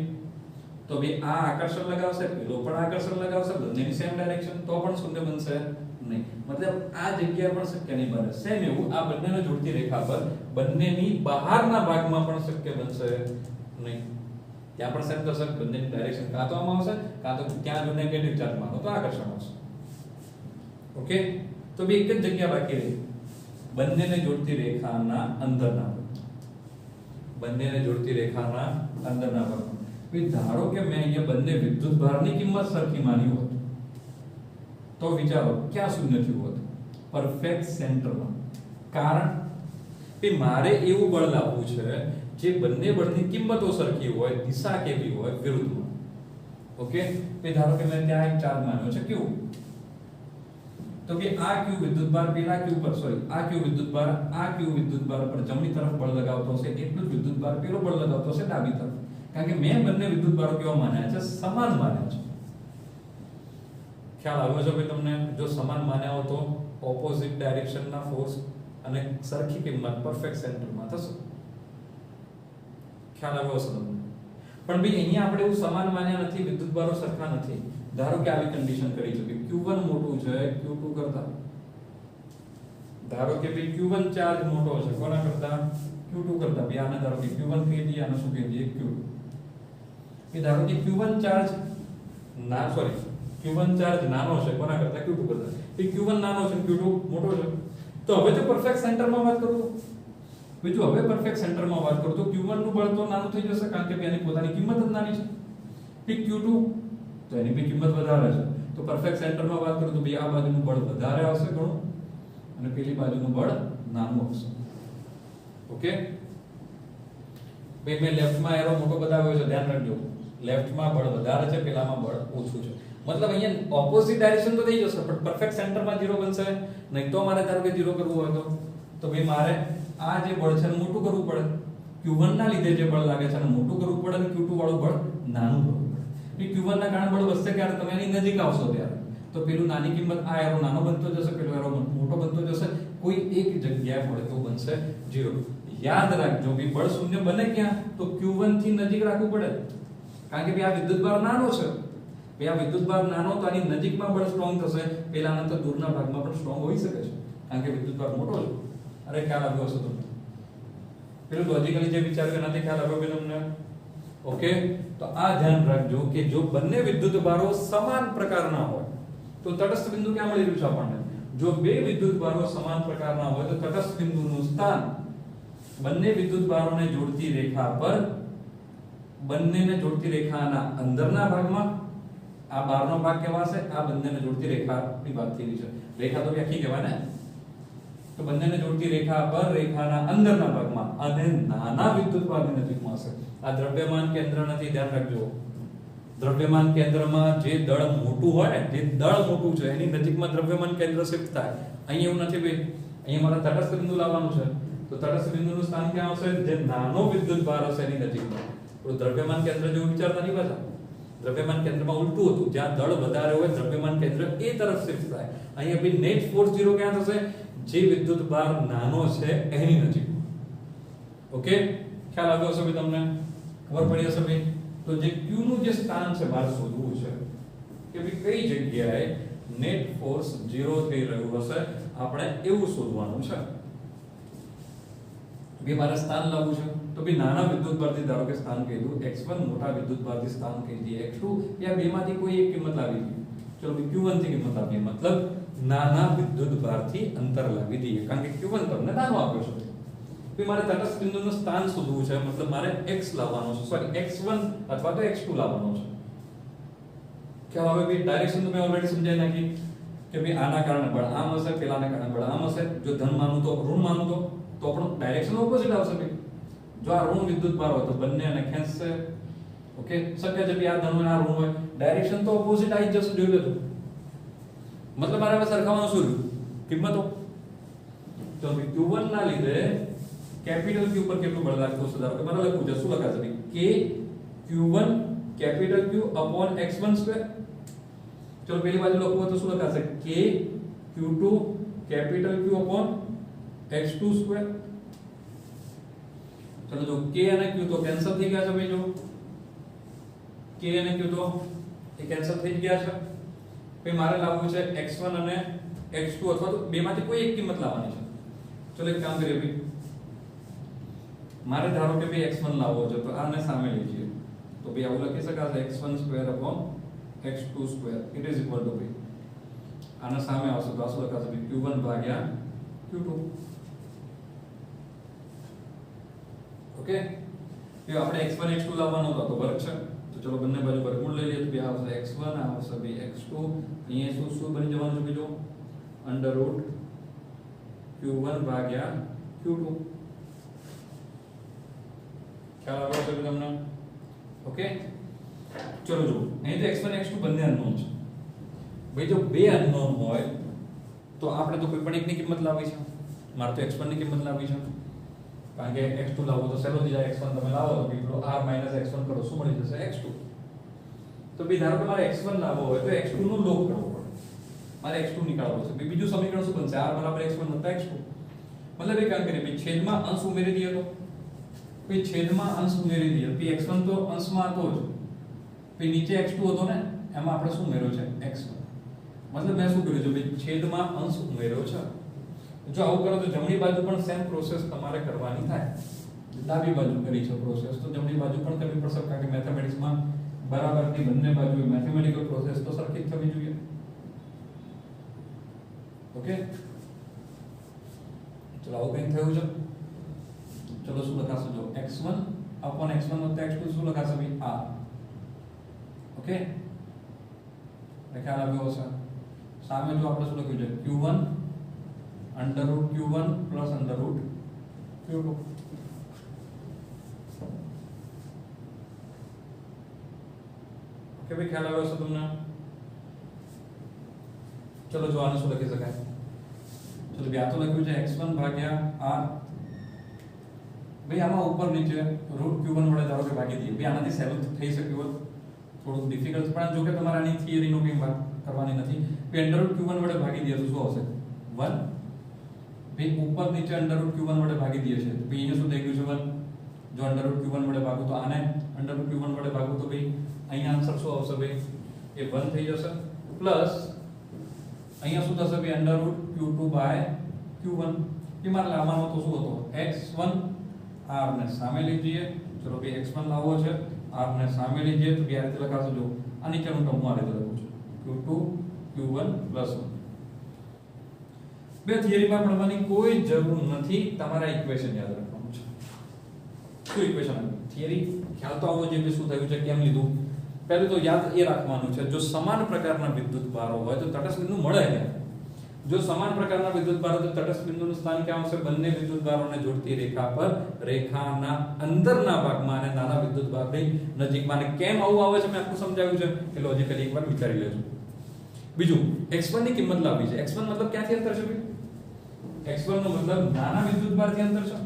તો ભાઈ આ આકર્ષણ લગાવશે, પેલો પણ આકર્ષણ લગાવશે, બંનેની સેમ ડાયરેક્શન તો પણ 0 બનશે નહીં. મતલબ આ જગ્યા પણ શક્ય નહીં બને. સેમ એવું આ બંનેને જોડતી રેખા પર બંનેની બહારના ભાગમાં પણ શક્ય બનશે નહીં. ત્યાં પણ સેમ થશે, બંનેની ડાયરેક્શન કાં તો આમાં આવશે કાં તો ત્યાં જો નેગેટિવ ચાર્જમાં તો આકર્ષણ આવશે. ઓકે, તો બે એક જ જગ્યા બાકી રહી બંનેને જોડતી રેખાના અંદરના ભાગ. બંનેને જોડતી રેખાના અંદરના ભાગમાં ધારો કે મેં અહીંયા બંને વિદ્યુતભારની કિંમત સરખી માની હોત તો વિચારો ક્યાં 0 થયું હોત? પરફેક્ટ સેન્ટરમાં. કારણ કે મારે એવું બળ લાવવું છે જે બંને બળની કિંમતો સરખી હોય, દિશા કેવી હોય? વિરુદ્ધમાં. ઓકે, ધારો કે મેં ત્યાં એક ચાર્જ માન્યો છે Q તો કે આ Q વિદ્યુતભાર પેલા Q પર આ Q વિદ્યુતભાર પર જમણી તરફ બળ લગાવતો હશે એટલું જ વિદ્યુતભાર પેલો બળ લગાવતો હશે ડાબી તરફ. કારણ કે મેં બંને વિદ્યુતભારો કેવા માન્યા છે? સમાન માન્યા છે. ખ્યાલ આવ્યો છે ભાઈ તમને? જો સમાન માન્યા હો તો ઓપોઝિટ ડાયરેક્શનના ફોર્સ અને સરખી કિંમત પરફેક્ટ સેન્ટરમાં થશે. ખ્યાલ આવ્યો હશે તમને? પણ ભાઈ અહીંયા આપણે એવું સમાન માન્યા નથી, વિદ્યુતભારો સરખા નથી. ધારો કે આવી કન્ડિશન કરી છે કે Q1 મોટું છે Q2 કરતા. ધારો કે ભાઈ Q1 ચાર્જ મોટો છે કોના કરતા? Q2 કરતા. ભાઈ આને ધારો કે Q1 કહી દઈએ, આને શું કહી દઈએ? Q2. કે ધારો કે Q1 ચાર્જ Q1 ચાર્જ નાનો છે કોના કરતા? Q2 કરતા. એ Q1 નાનો છે Q2 મોટો છે. તો હવે જો પરફેક્ટ સેન્ટરમાં વાત કરું, બીજું હવે પરફેક્ટ સેન્ટરમાં વાત કરું તો Q1 નું બળ તો નાનું થઈ જશે કારણ કે એની પોતાની કિંમત જ નાની છે. ઠીક Q2 તો એની બી કિંમત વધારે છે. તો પરફેક્ટ સેન્ટરમાં વાત કરું તો ભાઈ આ બાજુનું બળ વધારે આવશે ઘણું અને પેલી બાજુનું બળ નાનું આવશે. ઓકે ભાઈ મેં લેફ્ટમાં એરો મોટો બતાવ્યો છે, ધ્યાન રાખજો. લેફ્ટમાં બળ વધારે છે, પેલામાં બળ ઓછું છે. મતલબ અહીંયા ઓપોઝિટ ડાયરેક્શન તો થઈ જશે પણ પરફેક્ટ સેન્ટરમાં 0 બનશે નહીં. તો મારે ધારો કે 0 કરવું હોય તો ભાઈ મારે આ જે બળ છે મોટું કરવું પડે. Q1 ના લીધે જે બળ લાગે છે એને મોટું કરવું પડે અને Q2 વાળું બળ નાનું કરવું પડે. Q1 ના કારણે બળ વધશે ક્યારે? તમે એની નજીક આવશો ત્યારે. તો પેલું નાની કિંમત આ એરો નાનો બનતો જશે, પેલો એરો મોટો બનતો જશે. કોઈ એક જગ્યાએ બળ તો બનશે 0. યાદ રાખજો ભાઈ બળ શૂન્ય બને ક્યાં? તો Q1 થી નજીક રાખવું પડે કારણ કે ભાઈ આ વિદ્યુતભાર નાનો છે. ભાઈ આ વિદ્યુતભાર નાનો તો આની નજીકમાં બળ સ્ટ્રોંગ થશે, પેલાના તો દૂરના ભાગમાં પણ સ્ટ્રોંગ હોઈ શકે છે કારણ કે વિદ્યુતભાર મોટો છે. અરે ખ્યાલ આવ્યો હશે તમને? પેલું લોજિકલી જે વિચાર કે નથી ખ્યાલ આવ્યો તમને? ઓકે તો આ ધ્યાન રાખજો કે જો બંને વિદ્યુતભારો સમાન પ્રકારના હોય તો તટસ્થ બિંદુ ક્યાં મળી રહ્યું છે આપણને? જો બે વિદ્યુતભારો સમાન પ્રકારના હોય તો તટસ્થ બિંદુનું સ્થાન બંને વિદ્યુતભારોને જોડતી રેખા પર, બંનેને જોડતી રેખાના અંદરના ભાગમાં, આ બહારનો ભાગ કહેવાશે, આ બંનેને જોડતી રેખાની વાત થઈ છે. રેખા તો વ્યાખ્યા કહેવાય ને. તો બંનેને જોડતી રેખા પર રેખાના અંદરના ભાગમાં અને નાના વિદ્યુતભારની નજીકમાં હશે. આ દ્રવ્યમાન કેન્દ્ર નથી, ધ્યાન રાખજો. દ્રવ્યમાન કેન્દ્રમાં જે દળ મોટું હોય ને, જે દળ મોટું છે એની નજીકમાં દ્રવ્યમાન કેન્દ્ર શિફ્ટ થાય. અહીં એવું નથી ભાઈ. અહીં મારે તટસ્થ બિંદુ લાવવાનું છે તો તટસ્થ બિંદુનું સ્થાન ક્યાં આવશે? જે નાનો વિદ્યુતભાર હશે એની નજીકમાં. તો દ્રવ્યમાન કેન્દ્ર જેવું વિચારતા નહીં પાછા. દ્રવ્યમાન કેન્દ્રમાં ઉલટું હતું, જ્યાં દળ વધારે હોય દ્રવ્યમાન કેન્દ્ર એ તરફ શિફ્ટ થાય. અહીંયા ભાઈ નેટ ફોર્સ 0 ક્યાં થશે? જે વિદ્યુતભાર નાનો છે એની નજીક. ઓકે ખ્યાલ આવ્યો હશે ભાઈ તમને? ખબર પડી હશે ભાઈ? તો જે Q નું જે સ્થાન છે મારે શોધવું છે કે ભાઈ કઈ જગ્યાએ નેટ ફોર્સ 0 થઈ રહ્યું હશે, આપણે એવું શોધવાનું છે. ભાઈ મારે સ્થાન લાવવું છે તો ભાઈ નાના વિદ્યુતભારથી ધારો કે સ્થાન કહી દઉં x1, મોટા વિદ્યુતભારથી સ્થાન કહી દઈએ x2. યા બેમાંથી કોઈ એક કિંમત લાવી દઈએ. ચલો ભાઈ Q1 થી કિંમત આપીએ, મતલબ નાના વિદ્યુતભારથી અંતર લાવી દઈએ કારણ કે Q1 તમને નાનો આપ્યો છે. ભાઈ મારે તટસ્થ બિંદુનું સ્થાન શોધવું છે, મતલબ મારે x લાવવાનો છે, સોરી x1 અથવા તો x2 લાવવાનો છે. ખ્યાલ આવે ભાઈ? ડાયરેક્શન તો મેં ઓલરેડી સમજાવી નાખી કે ભાઈ આના કારણે બળ આમ હશે, પેલાના કારણે બળ આમ હશે. જો ધન માનું તો ઋણ માનું તો પણ ડાયરેક્શન ઓપોઝિટ આવશે ભાઈ. જો આ ઋણ વિદ્યુતભાર હોય તો બંને આને ખેંચશે. ઓકે શક્ય છે ભાઈ આ ધન હોય આ ઋણ હોય, ડાયરેક્શન તો ઓપોઝિટ આવી જશે. જોઈ લો તો મતલબ મારે હવે સરખાવવાનું શું રહ્યું? કિંમતો. તો Q1 ના લીધે કેપિટલ Q પર કેટલું બળ લાગતું હશે? ધારો કે મારે લખવું છે, શું લખાશે ભાઈ? K Q1 capital Q upon x1 square. ચલો પેલી બાજુ લખવું હોય તો શું લખાશે? K Q2 capital Q upon x2 square. ચલો જો K અને Q તો કેન્સલ થઈ ગયા છે ભાઈ. જો K અને Q તો એ કેન્સલ થઈ ગયા છે. પછી મારે લાવવું છે x1 અને x2 અથવા તો બેમાંથી કોઈ એક કિંમત લાવવાની છે. ચલો એક કામ કરીએ ભાઈ, મારે ધારો કે ભાઈ x1 લાવવો છે તો આને સામે લઈએ તો ભાઈ આવું લખી શકાશે x1 square upon x2 square it is equal to ભાઈ આના સામે આવશે તો આ શું લખાશે ભાઈ Q1 ભાગ્યા Q2. ઓકે તો આપણે x1 x2 લાવવાનો હતો તો વર્ગ છે તો ચલો બંને બાજુ વર્ગમૂળ લઈ લઈએ તો બે આવશે x1 આવશે ભાઈ x2. અહીંયા શું બની જવાનું છે બીજો? અંડર રૂટ Q1 ભાગ્યા Q2. ખ્યાલ આવ્યો છે તમને? ઓકે ચલો જો અહીં તો x1 x2 બંને અનનોન છે ભાઈ. જો બે અનનોન હોય તો આપણે તો કોઈ પણ એકની કિંમત લાવવી છે. મારે તો x1 ની કિંમત લાવવી છે કારણ કે x2 લાવો તો સહેલો થઈ જાય. x1 તમે લાવો તો કેટલો r - x1 કરો શું મળી જશે? x2. તો ભાઈ ધારો કે મારે x1 લાવવો હોય તો x2 નું લોગ કરવો પડે. મારે x2 નીકાળવો છે. બીજું સમીકરણ શું બનશે? r બરાબર x1 + x2. મતલબ એ કામ કરીએ ભાઈ છેદમાં અંશ ઉમેરી દઈએ તો ભાઈ છેદમાં અંશ ઉમેરી દઈએ ભાઈ x1 તો અંશમાં હતો જ ભાઈ નીચે x2 હતો ને એમાં આપણે શું ઉમેર્યો છે x1. મતલબ મેં શું કર્યું છે ભાઈ છેદમાં અંશ ઉમેર્યો છે. જો આવું કરો તો જમણી બાજુ પણ સેમ પ્રોસેસ તમારે કરવાની થાય. ડાબી બાજુ કરી છે પ્રોસેસ તો જમણી બાજુ પણ કરવી પડશે કારણ કે મેથેમેટિક્સમાં બરાબરની બંને બાજુ મેથેમેટિકલ પ્રોસેસ તો સરખી જ થવી જોઈએ. ઓકે ચલો આવું કંઈક થયું છે. ચલો શું લખાશું જો x1 / x1 + x2 શું લખાશે ભાઈ r. ઓકે ખ્યાલ આવ્યો હશે. સામે જો આપણે શું લખ્યું છે q1 √ q1 + √q2. ઓકે ભાઈ ખ્યાલ આવ્યો હશે તમને. ચલો જો આને શું લખી શકાય? ચલો બે આ તો લખ્યું છે x1 / r. ભાઈ આમાં ઉપર નીચે √q1 વડે ધારો કે ભાગી દઈએ. ભાઈ આનાથી સહેલું થઈ શક્યું હોત થોડું ડિફિકલ્ટ પણ જો કે તમારે આની થિયરીનો કંઈ વાત કરવાની નથી. ભાઈ √q1 વડે ભાગી દઈએ તો શું આવશે 1. ભાઈ ઉપર નીચે √q1 વડે ભાગી દઈએ છે ભાઈ અહીંયા શું થઈ ગયું છે 1. જો √q1 વડે ભાગું તો આને √q1 વડે ભાગું તો ભાઈ અહીંયા આન્સર શું આવશે ભાઈ એ 1 થઈ જશે પ્લસ અહીંયા શું થશે ભાઈ √q2/q1. એ મારે લાવવાનો તો શું હતો x1 r ને સામે લઈ જઈએ. ચલો ભાઈ x1 લાવવો છે r ને સામે લઈ જઈએ તો બે રીતે લખાશે જો આ નીચેનું ટર્મ આ રીતે લખું છું q2 q1 + 1. બે થિયરીમાં પડવાની કોઈ જરૂર નથી. તમારા ઇક્વેશન યાદ રાખવાનું છે. શું ઇક્વેશન આવી થિયરી ખ્યાલ તો આવવો જોઈએ કે શું થયું છે કેમ લીધું. પહેલું તો યાદ એ રાખવાનું છે જો સમાન પ્રકારના વિદ્યુત ભારો હોય તો તટસ્થ બિંદુ મળે ક્યાં? જો સમાન પ્રકારના વિદ્યુત ભારો તો તટસ્થ બિંદુનું સ્થાન ક્યાં આવશે? બંને વિદ્યુત ભારોને જોડતી રેખા પર રેખાના અંદરના ભાગમાં અને નાના વિદ્યુત ભાગની નજીકમાં. અને કેમ આવું આવે છે મેં આપને સમજાવ્યું છે કે લોજિકલી એકવાર વિચારી લેજો. બીજું x1 ની કિંમત લાવવી છે. x1 મતલબ ક્યાંથી અંતર છે ભાઈ? x1 નો મતલબ નાના વિદ્યુત ભારથી અંતર છે.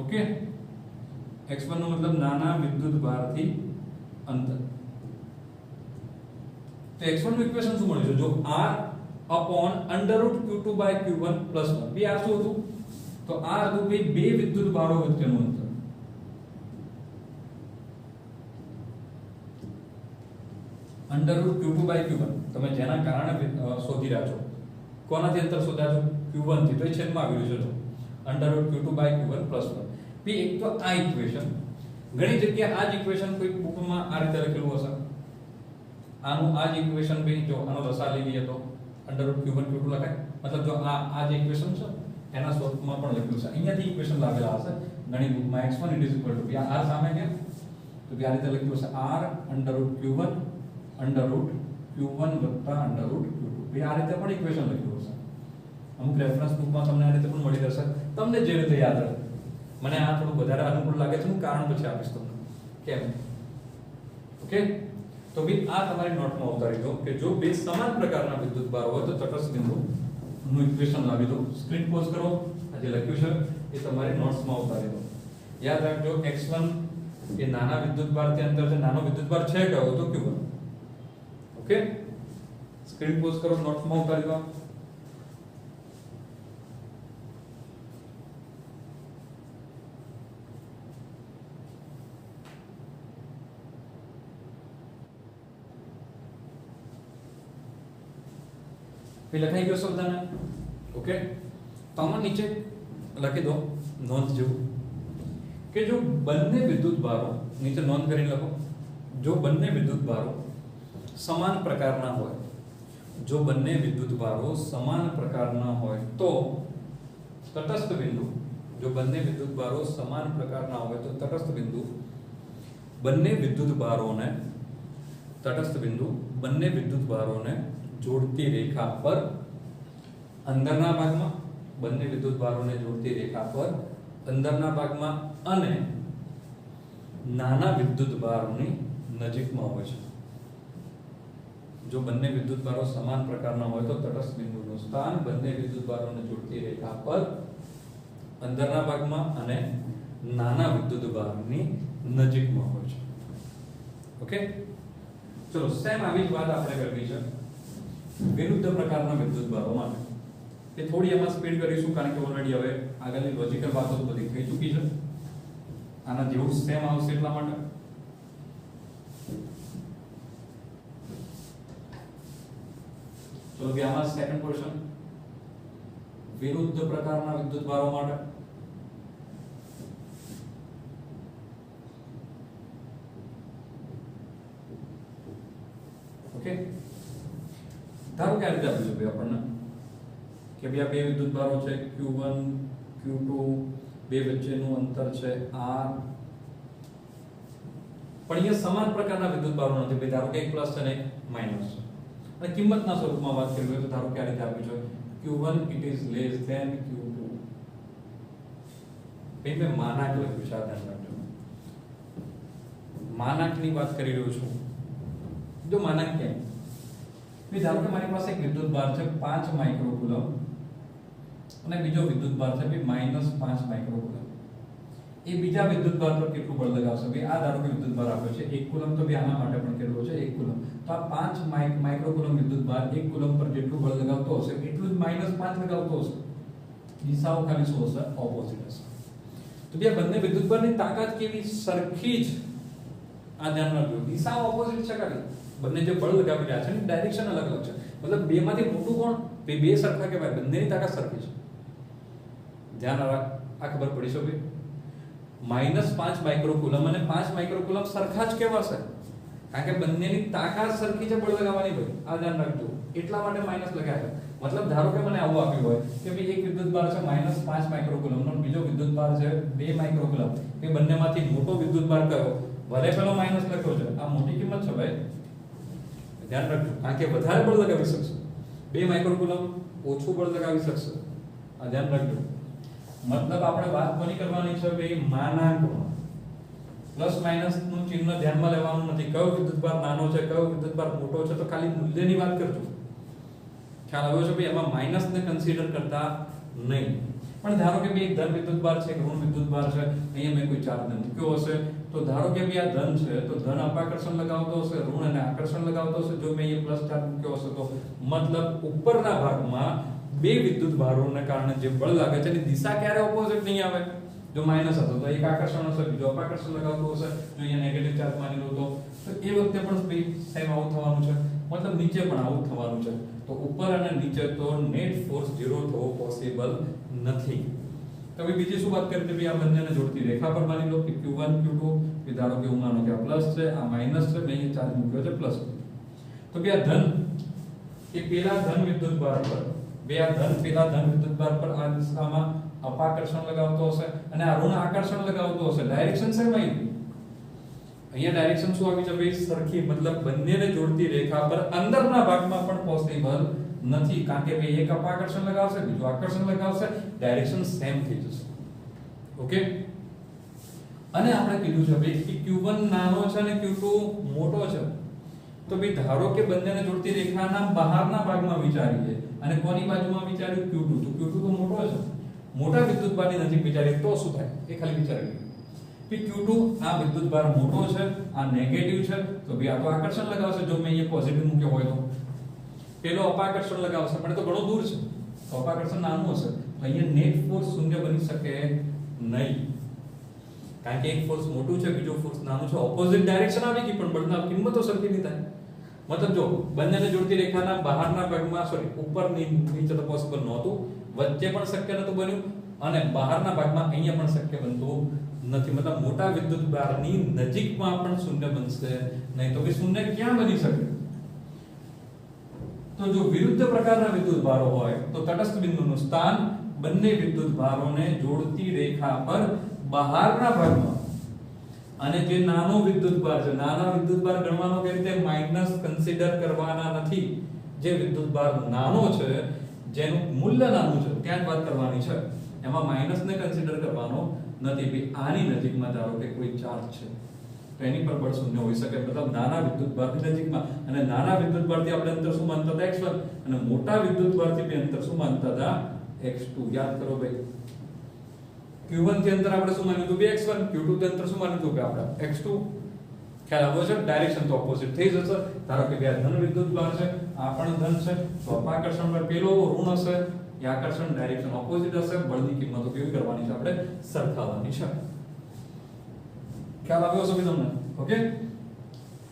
ઓકે x1 નો મતલબ નાના વિદ્યુત ભારથી અંતર. તો x1 નું ઇક્વેશન શું મળ્યું છે? જો r /√q2/q1 + 1. બે આ શું હતું? તો આ હતું બે વિદ્યુત ભારો વચ્ચેનું અંતર. √q2/q1 તમે જેના કારણે શોધી રહ્યા છો કોનાથી અંતર શોધ્યા છો? q1 થી. તો એ છેદમાં આવી રહ્યું છે √q2/q1 + 1. બી એક તો આ ઇક્વેશન ઘણી જગ્યાએ આ જ ઇક્વેશન કોઈ બુકમાં આ રીતે લખેલું હશે. આનું આ જ ઇક્વેશન ભઈ જો આનો રસા લઈ લઈએ તો √q1 q2 લખાય. મતલબ જો આ જે ઇક્વેશન છે એના સ્વરૂપમાં પણ લખ્યું છે. અહીંયાથી ઇક્વેશન લાવેલા હશે ઘણી બુકમાં x1 = આ સામે કેમ તો આ રીતે લખ્યું હશે r √q1 √q1 + √q2. ભઈ આ રીતે પણ ઇક્વેશન લખ્યું હશે. અમુક રેફરન્સ બુકમાં તમને આ રીતે પણ મળી જશે. તમને જે રીતે યાદ રહે. મને આ થોડું વધારે અનુકૂળ લાગે છે હું કારણ પછી આપીશ તમને કેમ. ઓકે તો ભઈ આ તમારી નોટમાં ઉતારી દો કે જો બે સમાન પ્રકારના વિદ્યુત ભાર હોય તો તટસ્થ બિંદુ નું ઇક્વેશન લાવી દો. સ્ક્રીન પોઝ કરો. આ જે લખ્યું છે એ તમારી નોટ્સમાં ઉતારી દો. યાદ રાખજો x1 એ નાના વિદ્યુત ભારથી અંતર છે. નાનો વિદ્યુત ભાર છે કયો તો q1. ઓકે સ્ક્રીન પોઝ કરો નોટ્સમાં ઉતારી દો. લખાઈ ગયો છે બધાને? ઓકે તો આમાં નીચે લખી દો નોંધ જેવું કે જો બંને વિદ્યુત ભારો નીચે નોંધ કરીને લખો. જો બંને વિદ્યુત ભારો સમાન પ્રકારના હોય જો બંને વિદ્યુત ભારો સમાન પ્રકારના હોય તો તટસ્થ બિંદુ જો બંને વિદ્યુત ભારો સમાન પ્રકારના હોય તો તટસ્થ બિંદુ બંને વિદ્યુત ભારોને તટસ્થ બિંદુ બંને વિદ્યુત ભારોને જોડતી રેખા પર અંદરના ભાગમાં બંને વિદ્યુત ભારોને જોડતી રેખા પર અંદરના ભાગમાં અને નાના વિદ્યુત ભારોની નજીકમાં હોય છે. જો બંને વિદ્યુત ભારો સમાન પ્રકારના હોય તો તટસ્થ બિંદુનું સ્થાન બંને વિદ્યુત ભારોને જોડતી રેખા પર અંદરના ભાગમાં અને નાના વિદ્યુત ભારની નજીકમાં હોય છે. ઓકે ચલો સેમ આવી જ વાત આપણે કરવી છે વિરુદ્ધ પ્રકારના વિદ્યુતભારો માટે એ થોડી એમાં સ્પીડ કરીશું કારણ કે ઓલરેડી હવે આગળની લોજિકલ વાતો બધી થઈ ચૂકી છે આના જેવું સેમ આવશે એટલા માટે તો આમાં સેકન્ડ ક્વેશ્ચન વિરુદ્ધ પ્રકારના વિદ્યુતભારો માટે ઓકે ધારો કે આ રીતે આપ્યું છે આપણને કે ભાઈ આ બે વિદ્યુતભારો છે Q1 Q2 બે વચ્ચેનું અંતર છે R પણ અહીંયા સમાન પ્રકારના વિદ્યુતભારો નથી ભાઈ ધારો કે એક પ્લસ છે ને એક માઈનસ છે અને કિંમતના સ્વરૂપમાં વાત કરવી હોય તો ધારો કે આ રીતે આપ્યું છે Q1 it is less than Q2 ભાઈ મેં માનાંક લખ્યું છે આ ધ્યાન રાખજો માનાંકની વાત કરી રહ્યો છું જો માનાંક કેમ ભાઈ ધારો કે મારી પાસે એક વિદ્યુતભાર છે 5 માઇક્રોકુલમ અને બીજો વિદ્યુતભાર છે ભાઈ -5 માઇક્રોકુલમ એ બીજા વિદ્યુતભાર પર કેટલું બળ લગાવશે ભાઈ આ ધારો કે વિદ્યુતભાર આપ્યો છે 1 કુલમ તો ભાઈ આના માટે પણ કેટલો છે 1 કુલમ તો આ 5 માઇક્રોકુલમ વિદ્યુતભાર 1 કુલમ પર જેટલું બળ લગાવતો હશે એટલું જ -5 લગાવતો હશે દિશાઓ ખાલી શું હશે ઓપોઝિટ હશે તો બે બંને વિદ્યુતભારની તાકાત કેવી સરખી જ આ ધ્યાન રાખજો દિશાઓ ઓપોઝિટ છે ખાલી બંને જે બળ લગાવી રહ્યા છે ને ડાયરેક્શન અલગ અલગ છે મતલબ બે માંથી મોટું કોણ બે સરખા કહેવાય બંનેની તાકાત સરખી છે ધ્યાન રાખ આ ખબર પડી છે ભાઈ -5 માઇક્રોકુલમ અને 5 માઇક્રોકુલમ સરખા જ કહેવાશે કારણ કે બંનેની તાકાત સરખી છે બળ લગાવવાની ભાઈ આ ધ્યાન રાખજો એટલા માટે માઈનસ લગાવ્યા મતલબ ધારો કે મને આવું આપ્યું હોય કે ભાઈ એક વિદ્યુતભાર છે -5 માઇક્રોકુલમ નો બીજો વિદ્યુતભાર છે 2 માઇક્રોકુલમ એ બંનેમાંથી મોટો વિદ્યુતભાર કયો ભલે પેલો માઈનસ લખ્યો છે આ મોટી કિંમત છે ભાઈ ધ્યાન રાખજો કારણ કે વધારે બળ લગાવી શકશે 2 માઇક્રોકુલમ ઓછું બળ લગાવી શકશે આ ધ્યાન રાખજો મતલબ આપણે વાત કોની કરવાની છે ભાઈ માનાંકમાં પ્લસ માઈનસ નું ચિહ્ન ધ્યાનમાં લેવાનું નથી કયો વિદ્યુતભાર નાનો છે કયો વિદ્યુતભાર મોટો છે તો ખાલી મૂલ્યની વાત કરજો ખ્યાલ આવ્યો છે ભાઈ એમાં માઈનસ ને કન્સિડર કરતા નહીં પણ ધારો કે ભાઈ ધન વિદ્યુતભાર છે ઋણ વિદ્યુતભાર છે અહીંયા મેં કોઈ ચાર્જ મૂક્યો હશે તો ધારો કે ભાઈ આ ધન છે તો ધન અપાકર્ષણ લગાવતો હશે ઋણ અને આકર્ષણ લગાવતો હશે જો મેં અહીંયા પ્લસ ચાર્જ મૂક્યો હશે તો મતલબ ઉપરના ભાગમાં બે વિદ્યુતભારોને કારણે જે બળ લાગે છે એની દિશા ક્યારે ઓપોઝિટ નહીં આવે જો માઈનસ હતો તો એક આકર્ષણ હશે બીજો અપાકર્ષણ લગાવતો હશે જો અહીંયા નેગેટિવ ચાર્જ માની લો તો એ વખતે પણ સેમ આવું થવાનું છે મતલબ નીચે પણ આવું થવાનું છે તો ઉપર અને નીચે તો નેટ ફોર્સ 0 થવો પોસિબલ નથી તો હવે બીજી શું વાત કરીએ ભાઈ આ બંનેને જોડતી રેખા પર માની લો કે Q1 Q2 ધારો કે હું માનો કે આ પ્લસ છે આ માઈનસ છે મેં અહીંયા ચાર્જ મૂક્યો છે પ્લસ તો ભાઈ આ ધન એ પેલા ધન વિદ્યુતભાર પર પેલા ધન વિદ્યુતભાર પર આ દિશામાં અપાકર્ષણ લગાવતો હશે અને આ ઋણ આકર્ષણ લગાવતો હશે ડાયરેક્શન સેમ આવી અહીંયા ડાયરેક્શન શું આવી છે ભાઈ સરખી મતલબ બંનેને જોડતી રેખા પર અંદરના ભાગમાં પણ પોસિબલ નથી કારણ કે ભાઈ એક અપાકર્ષણ લગાવશે બીજો આકર્ષણ લગાવશે ડાયરેક્શન સેમ થઈ જશે ઓકે અને આપણે કીધું છે ભાઈ કે Q1 નાનો છે અને Q2 મોટો છે તો ભાઈ ધારો કે બંનેને જોડતી રેખાના બહારના ભાગમાં વિચારીએ અને કોની બાજુમાં વિચાર્યું Q2 તો Q2 તો મોટો છે મોટા વિદ્યુતભારની નજીક વિચારીએ તો શું થાય એ ખાલી વિચારી લો Q2 આ વિદ્યુતભાર મોટો છે આ નેગેટિવ છે તો ભાઈ આ તો આકર્ષણ લગાવશે જો મેં અહીંયા પોઝિટિવ મૂક્યો હોય તો પેલો અપાકર્ષણ લગાવશે પણ તો ઘણો દૂર છે તો અપાકર્ષણ નાનું હશે તો અહીંયા નેટ ફોર્સ શૂન્ય બની શકે નહીં કારણ કે એક ફોર્સ મોટું છે બીજો ફોર્સ નાનું છે ઓપોઝિટ ડાયરેક્શન આવી ગઈ પણ બળના કિંમતો સરખી નહીં થાય મતલબ જો બંનેને જોડતી રેખાના બહારના ભાગમાં સોરી ઉપરની નીચે તો પોસિબલ નહોતું વચ્ચે પણ શક્ય નહોતું બન્યું અને બહારના ભાગમાં અહીંયા પણ શક્ય બનતું નથી મતલબ મોટા વિદ્યુતભારની નજીકમાં પણ શૂન્ય બનશે નહીં તો કે શૂન્ય ક્યાં બની શકે તો જો વિરુદ્ધ પ્રકારના વિદ્યુતભારો હોય તો તટસ્થ બિંદુનું સ્થાન બંને વિદ્યુતભારોને જોડતી રેખા પર બહારના ભાગમાં અને જે નાનો વિદ્યુતભાર છે નાના વિદ્યુતભાર ગણવાનો કે રીતે માઈનસ કન્સિડર કરવાના નથી જે વિદ્યુતભાર નાનો છે જેનું મૂલ્ય નાનું છે ત્યાં જ વાત કરવાની છે એમાં માઈનસ ને કન્સિડર કરવાનો નથી ભાઈ આની નજીકમાં ધારો કે કોઈ ચાર્જ છે તો એની પર બળ શૂન્ય હોઈ શકે મતલબ નાના વિદ્યુતભારની નજીકમાં અને નાના વિદ્યુતભારથી આપણે અંતર શું માનતા હતા x1 અને મોટા વિદ્યુતભારથી બે અંતર શું માનતા હતા x2 યાદ કરો ભાઈ Q1 થી અંતર આપણે શું માન્યું હતું x1 Q2 થી અંતર શું માન્યું હતું આપણે x2 ખ્યાલ આવ્યો છે? ડાયરેક્શન તો ઓપોઝિટ થઈ જશે. ધારો કે બે ધન વિદ્યુત ભાર છે, આ પણ ધન છે, તો અપાકર્ષણ બળ પેલો ઋણ હશે, એ આકર્ષણ ડાયરેક્શન ઓપોઝિટ હશે. બળની કિંમતો કેવી કરવાની છે? આપણે સરખાવવાની છે. ખ્યાલ આવ્યો છે તમને? ઓકે,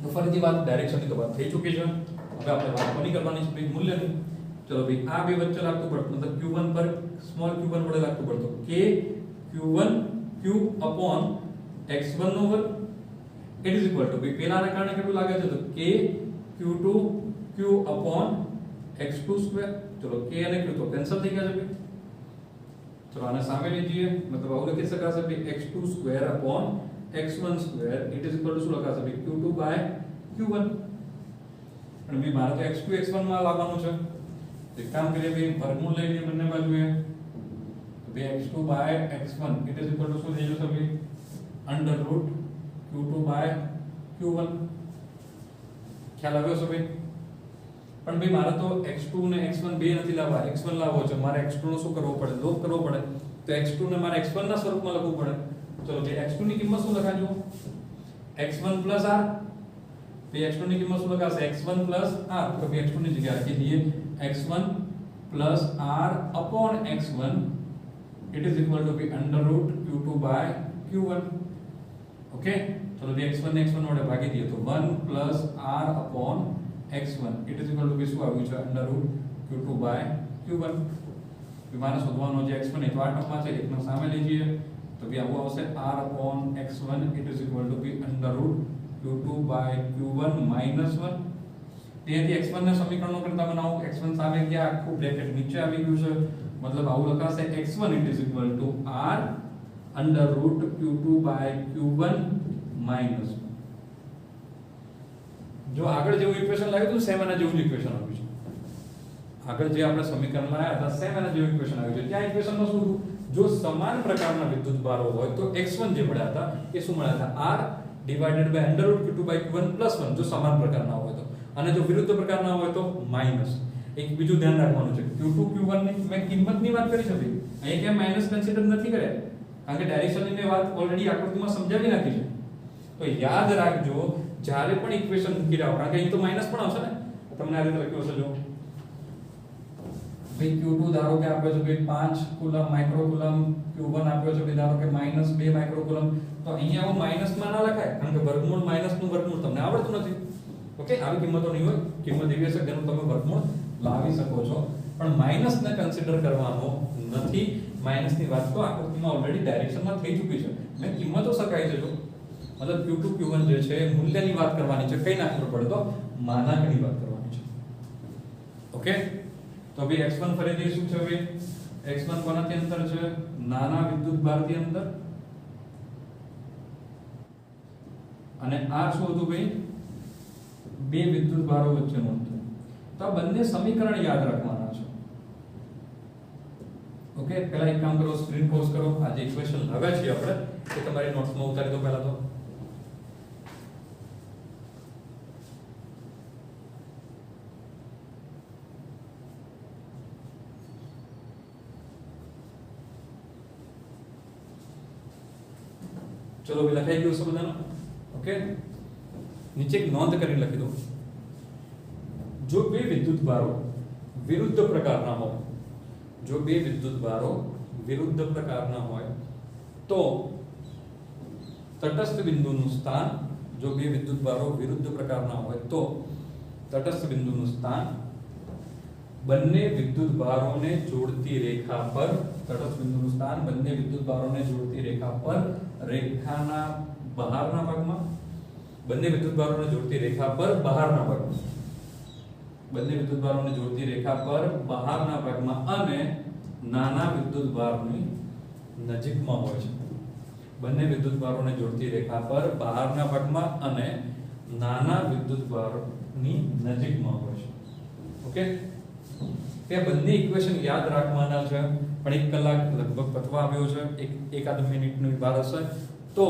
તો ફરીથી વાત ડાયરેક્શનની તો વાત થઈ ચૂકી છે. હવે આપણે વાત કોની કરવાની છે? મૂલ્યની. ચલો ભાઈ, આ બે વચ્ચે લાગતું બળ મતલબ q1 પર સ્મોલ q1 વડે લાગતું બળ, તો k q1 q upon x1 નો વર્ગ ઇટ ઇઝ ઇક્વલ ટુ ભાઈ પેલાને કારણે કેટલું લાગે છે? તો k q2 q upon x2 square. ચલો k અને q તો કેન્સલ થઈ ગયા છે ભાઈ. ચલો આને સામે લીજીએ, મતલબ આવું લખી શકાશે ભાઈ x2 square upon x1 square it is equal to શું લખાશે ભાઈ? q2 by q1. પણ ભાઈ મારે તો x2 x1 માં લાવવાનું છે. એક કામ કરીએ ભાઈ, વર્ગમૂળ લઈ લઈએ બંને બાજુએ. તો ભાઈ x2 by x1 it is equal to શું થઈ જશે ભાઈ? Under route q2 by q1. ખ્યાલ આવ્યો છે ભાઈ? પણ ભાઈ મારે તો x2 ને x1 બે નથી લાવવા, x1 લાવવો છે. મારે x2 નો શું કરવો પડે? લોપ કરવો પડે. તો x2 ને મારે x1 ના સ્વરૂપમાં લખવું પડે. ચલો ભાઈ x2 ની કિંમત શું લખાજો? x1 r. ભાઈ x2 ની કિંમત શું લખાશે? x1 r. તો ભાઈ x2 ની જગ્યાએ રાખી દઈએ x1 r upon x1 it is equal to be under root q2 by q1. Okay, चलो भाई x1 ने x1 વડે ભાગી દઈએ તો 1 r upon x1 it is equal to be શું આવ્યું છે? under root q2 by q1. વિમાન શોધવાનો જે x1 એ તો આ ટર્મમાં છે, એકનો સામે લઈએ તો ભાઈ આવું આવશે r upon x1 it is equal to be under root q2 by q1 minus 1. તેથી x1 ને સમીકરણો કરતા બનાવો, x1 સામે ગયા, આખું બ્રેકેટ નીચે આવી ગયું છે, મતલબ આવું લખાશે x1 it is equal to r under root q2 by q1 minus 1. જો આગળ જેવું ઇક્વેશન લાવ્યું હતું સેમ એના જેવું જ ઇક્વેશન આવ્યું છે. આગળ જે આપણે સમીકરણ લાવ્યા હતા સેમ એના જેવું ઇક્વેશન આવ્યું છે. ત્યાં ઇક્વેશનમાં શું હતું? જો સમાન પ્રકારના વિદ્યુત ભારો હોય તો x1 જે મળ્યા હતા એ શું મળ્યા હતા? r divided by under root q2 by q1 plus 1 જો સમાન પ્રકારના હોય તો, અને જો વિરુદ્ધ પ્રકારના હોય તો માઈનસ. એક બીજું ધ્યાન રાખવાનું છે, q2 q1 ની મેં કિંમતની વાત કરી છે ભાઈ, અહીં કેમ માઈનસ કન્સિડર નથી કર્યા? કારણ કે ડાયરેક્શનની મેં વાત ઓલરેડી આકૃતિમાં સમજાવી નાખી છે. તો યાદ રાખજો જ્યારે પણ ઇક્વેશન મૂકી રહ્યા, કારણ કે અહીં તો માઈનસ પણ આવશે ને. તમને આ રીતે લખ્યું હશે જો ભાઈ q2 ધારો કે આપ્યો છે ભાઈ 5 કુલમ માઇક્રો કુલમ, q1 આપ્યો છે ભાઈ ધારો કે -2 માઇક્રો કુલમ, તો અહીંયા આવું માઈનસ માં ના લખાય, કારણ કે વર્ગમૂળ માઈનસ નું વર્ગમૂળ તમને આવડતું નથી. ઓકે, આવી કિંમતો નહીં હોય, કિંમત એવી હશે જેનું તમે વર્ગમૂળ લાવી શકો છો, પણ માઈનસ ને કન્સિડર કરવાનો નથી. માઈનસ ની વાત તો આકૃતિમાં ઓલરેડી ડાયરેક્શનમાં થઈ ચૂકી છે. મેં કિંમતો શકાય છે જો, મતલબ q2 q1 જે છે મૂલ્યની વાત કરવાની છે, કઈ ના ખબર પડે તો માનાંકની વાત કરવાની છે. ઓકે, તો ભાઈ x1 ફરીથી શું છે ભાઈ? x1 કોનાથી અંતર છે? નાના વિદ્યુત ભારથી અંતર, અને r શું હતું ભાઈ? બે વિદ્યુત ભારો વચ્ચેનું અંતર. તો આ બંને સમીકરણ યાદ રાખવાના છે. ઓકે, પહેલા એક કામ કરો, સ્ક્રીન પોઝ કરો. આ જે ઇક્વેશન લાવ્યા છે આપણે એ તમારી નોટ્સમાં ઉતારી દો પહેલા તો. ચલો ભાઈ લખાઈ ગયું છે બધાને? ઓકે, નીચે એક નોંધ કરી લખી દો. જો બે વિદ્યુત ભારો વિરુદ્ધ પ્રકારના હોય, જો બે વિદ્યુત ભારો વિરુદ્ધ પ્રકારના હોય તો તટસ્થ બિંદુનું સ્થાન, જો બે વિદ્યુત ભારો વિરુદ્ધ પ્રકારના હોય તો તટસ્થ બિંદુનું સ્થાન બંને વિદ્યુત ભારોને જોડતી રેખા પર, તટસ્થ બિંદુનું સ્થાન બંને વિદ્યુત ભારોને જોડતી રેખા પર રેખાના બહારના ભાગમાં, બંને વિદ્યુત ભારોને જોડતી રેખા પર બહારના ભાગમાં, બંને વિદ્યુત ભારોને જોડતી રેખા પર બહારના ભાગમાં અને નાના વિદ્યુત ભારની નજીકમાં હોય છે. બંને વિદ્યુત ભારોને જોડતી રેખા પર બહારના ભાગમાં અને નાના વિદ્યુત ભારની નજીકમાં હોય છે. ઓકે, તે બંને ઇક્વેશન યાદ રાખવાના છે. પણ 1 કલાક લગભગ પતવા આવ્યો છે, એકાદ મિનિટની વાર હશે, તો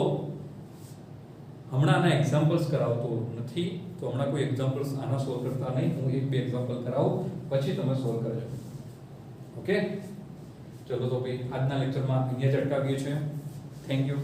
હમણાં આના એક્ઝામ્પલ્સ કરાવતો નથી, તો હમણાં કોઈ એક્ઝામ્પલ્સ આના સોલ્વ કરતા નહીં. હું 1-2 એક્ઝામ્પલ કરાવું પછી તમે સોલ્વ કરજો. ઓકે, ચલો તો ભાઈ આજના લેક્ચરમાં અહીંયા જ અટકાવીએ છીએ. Thank you.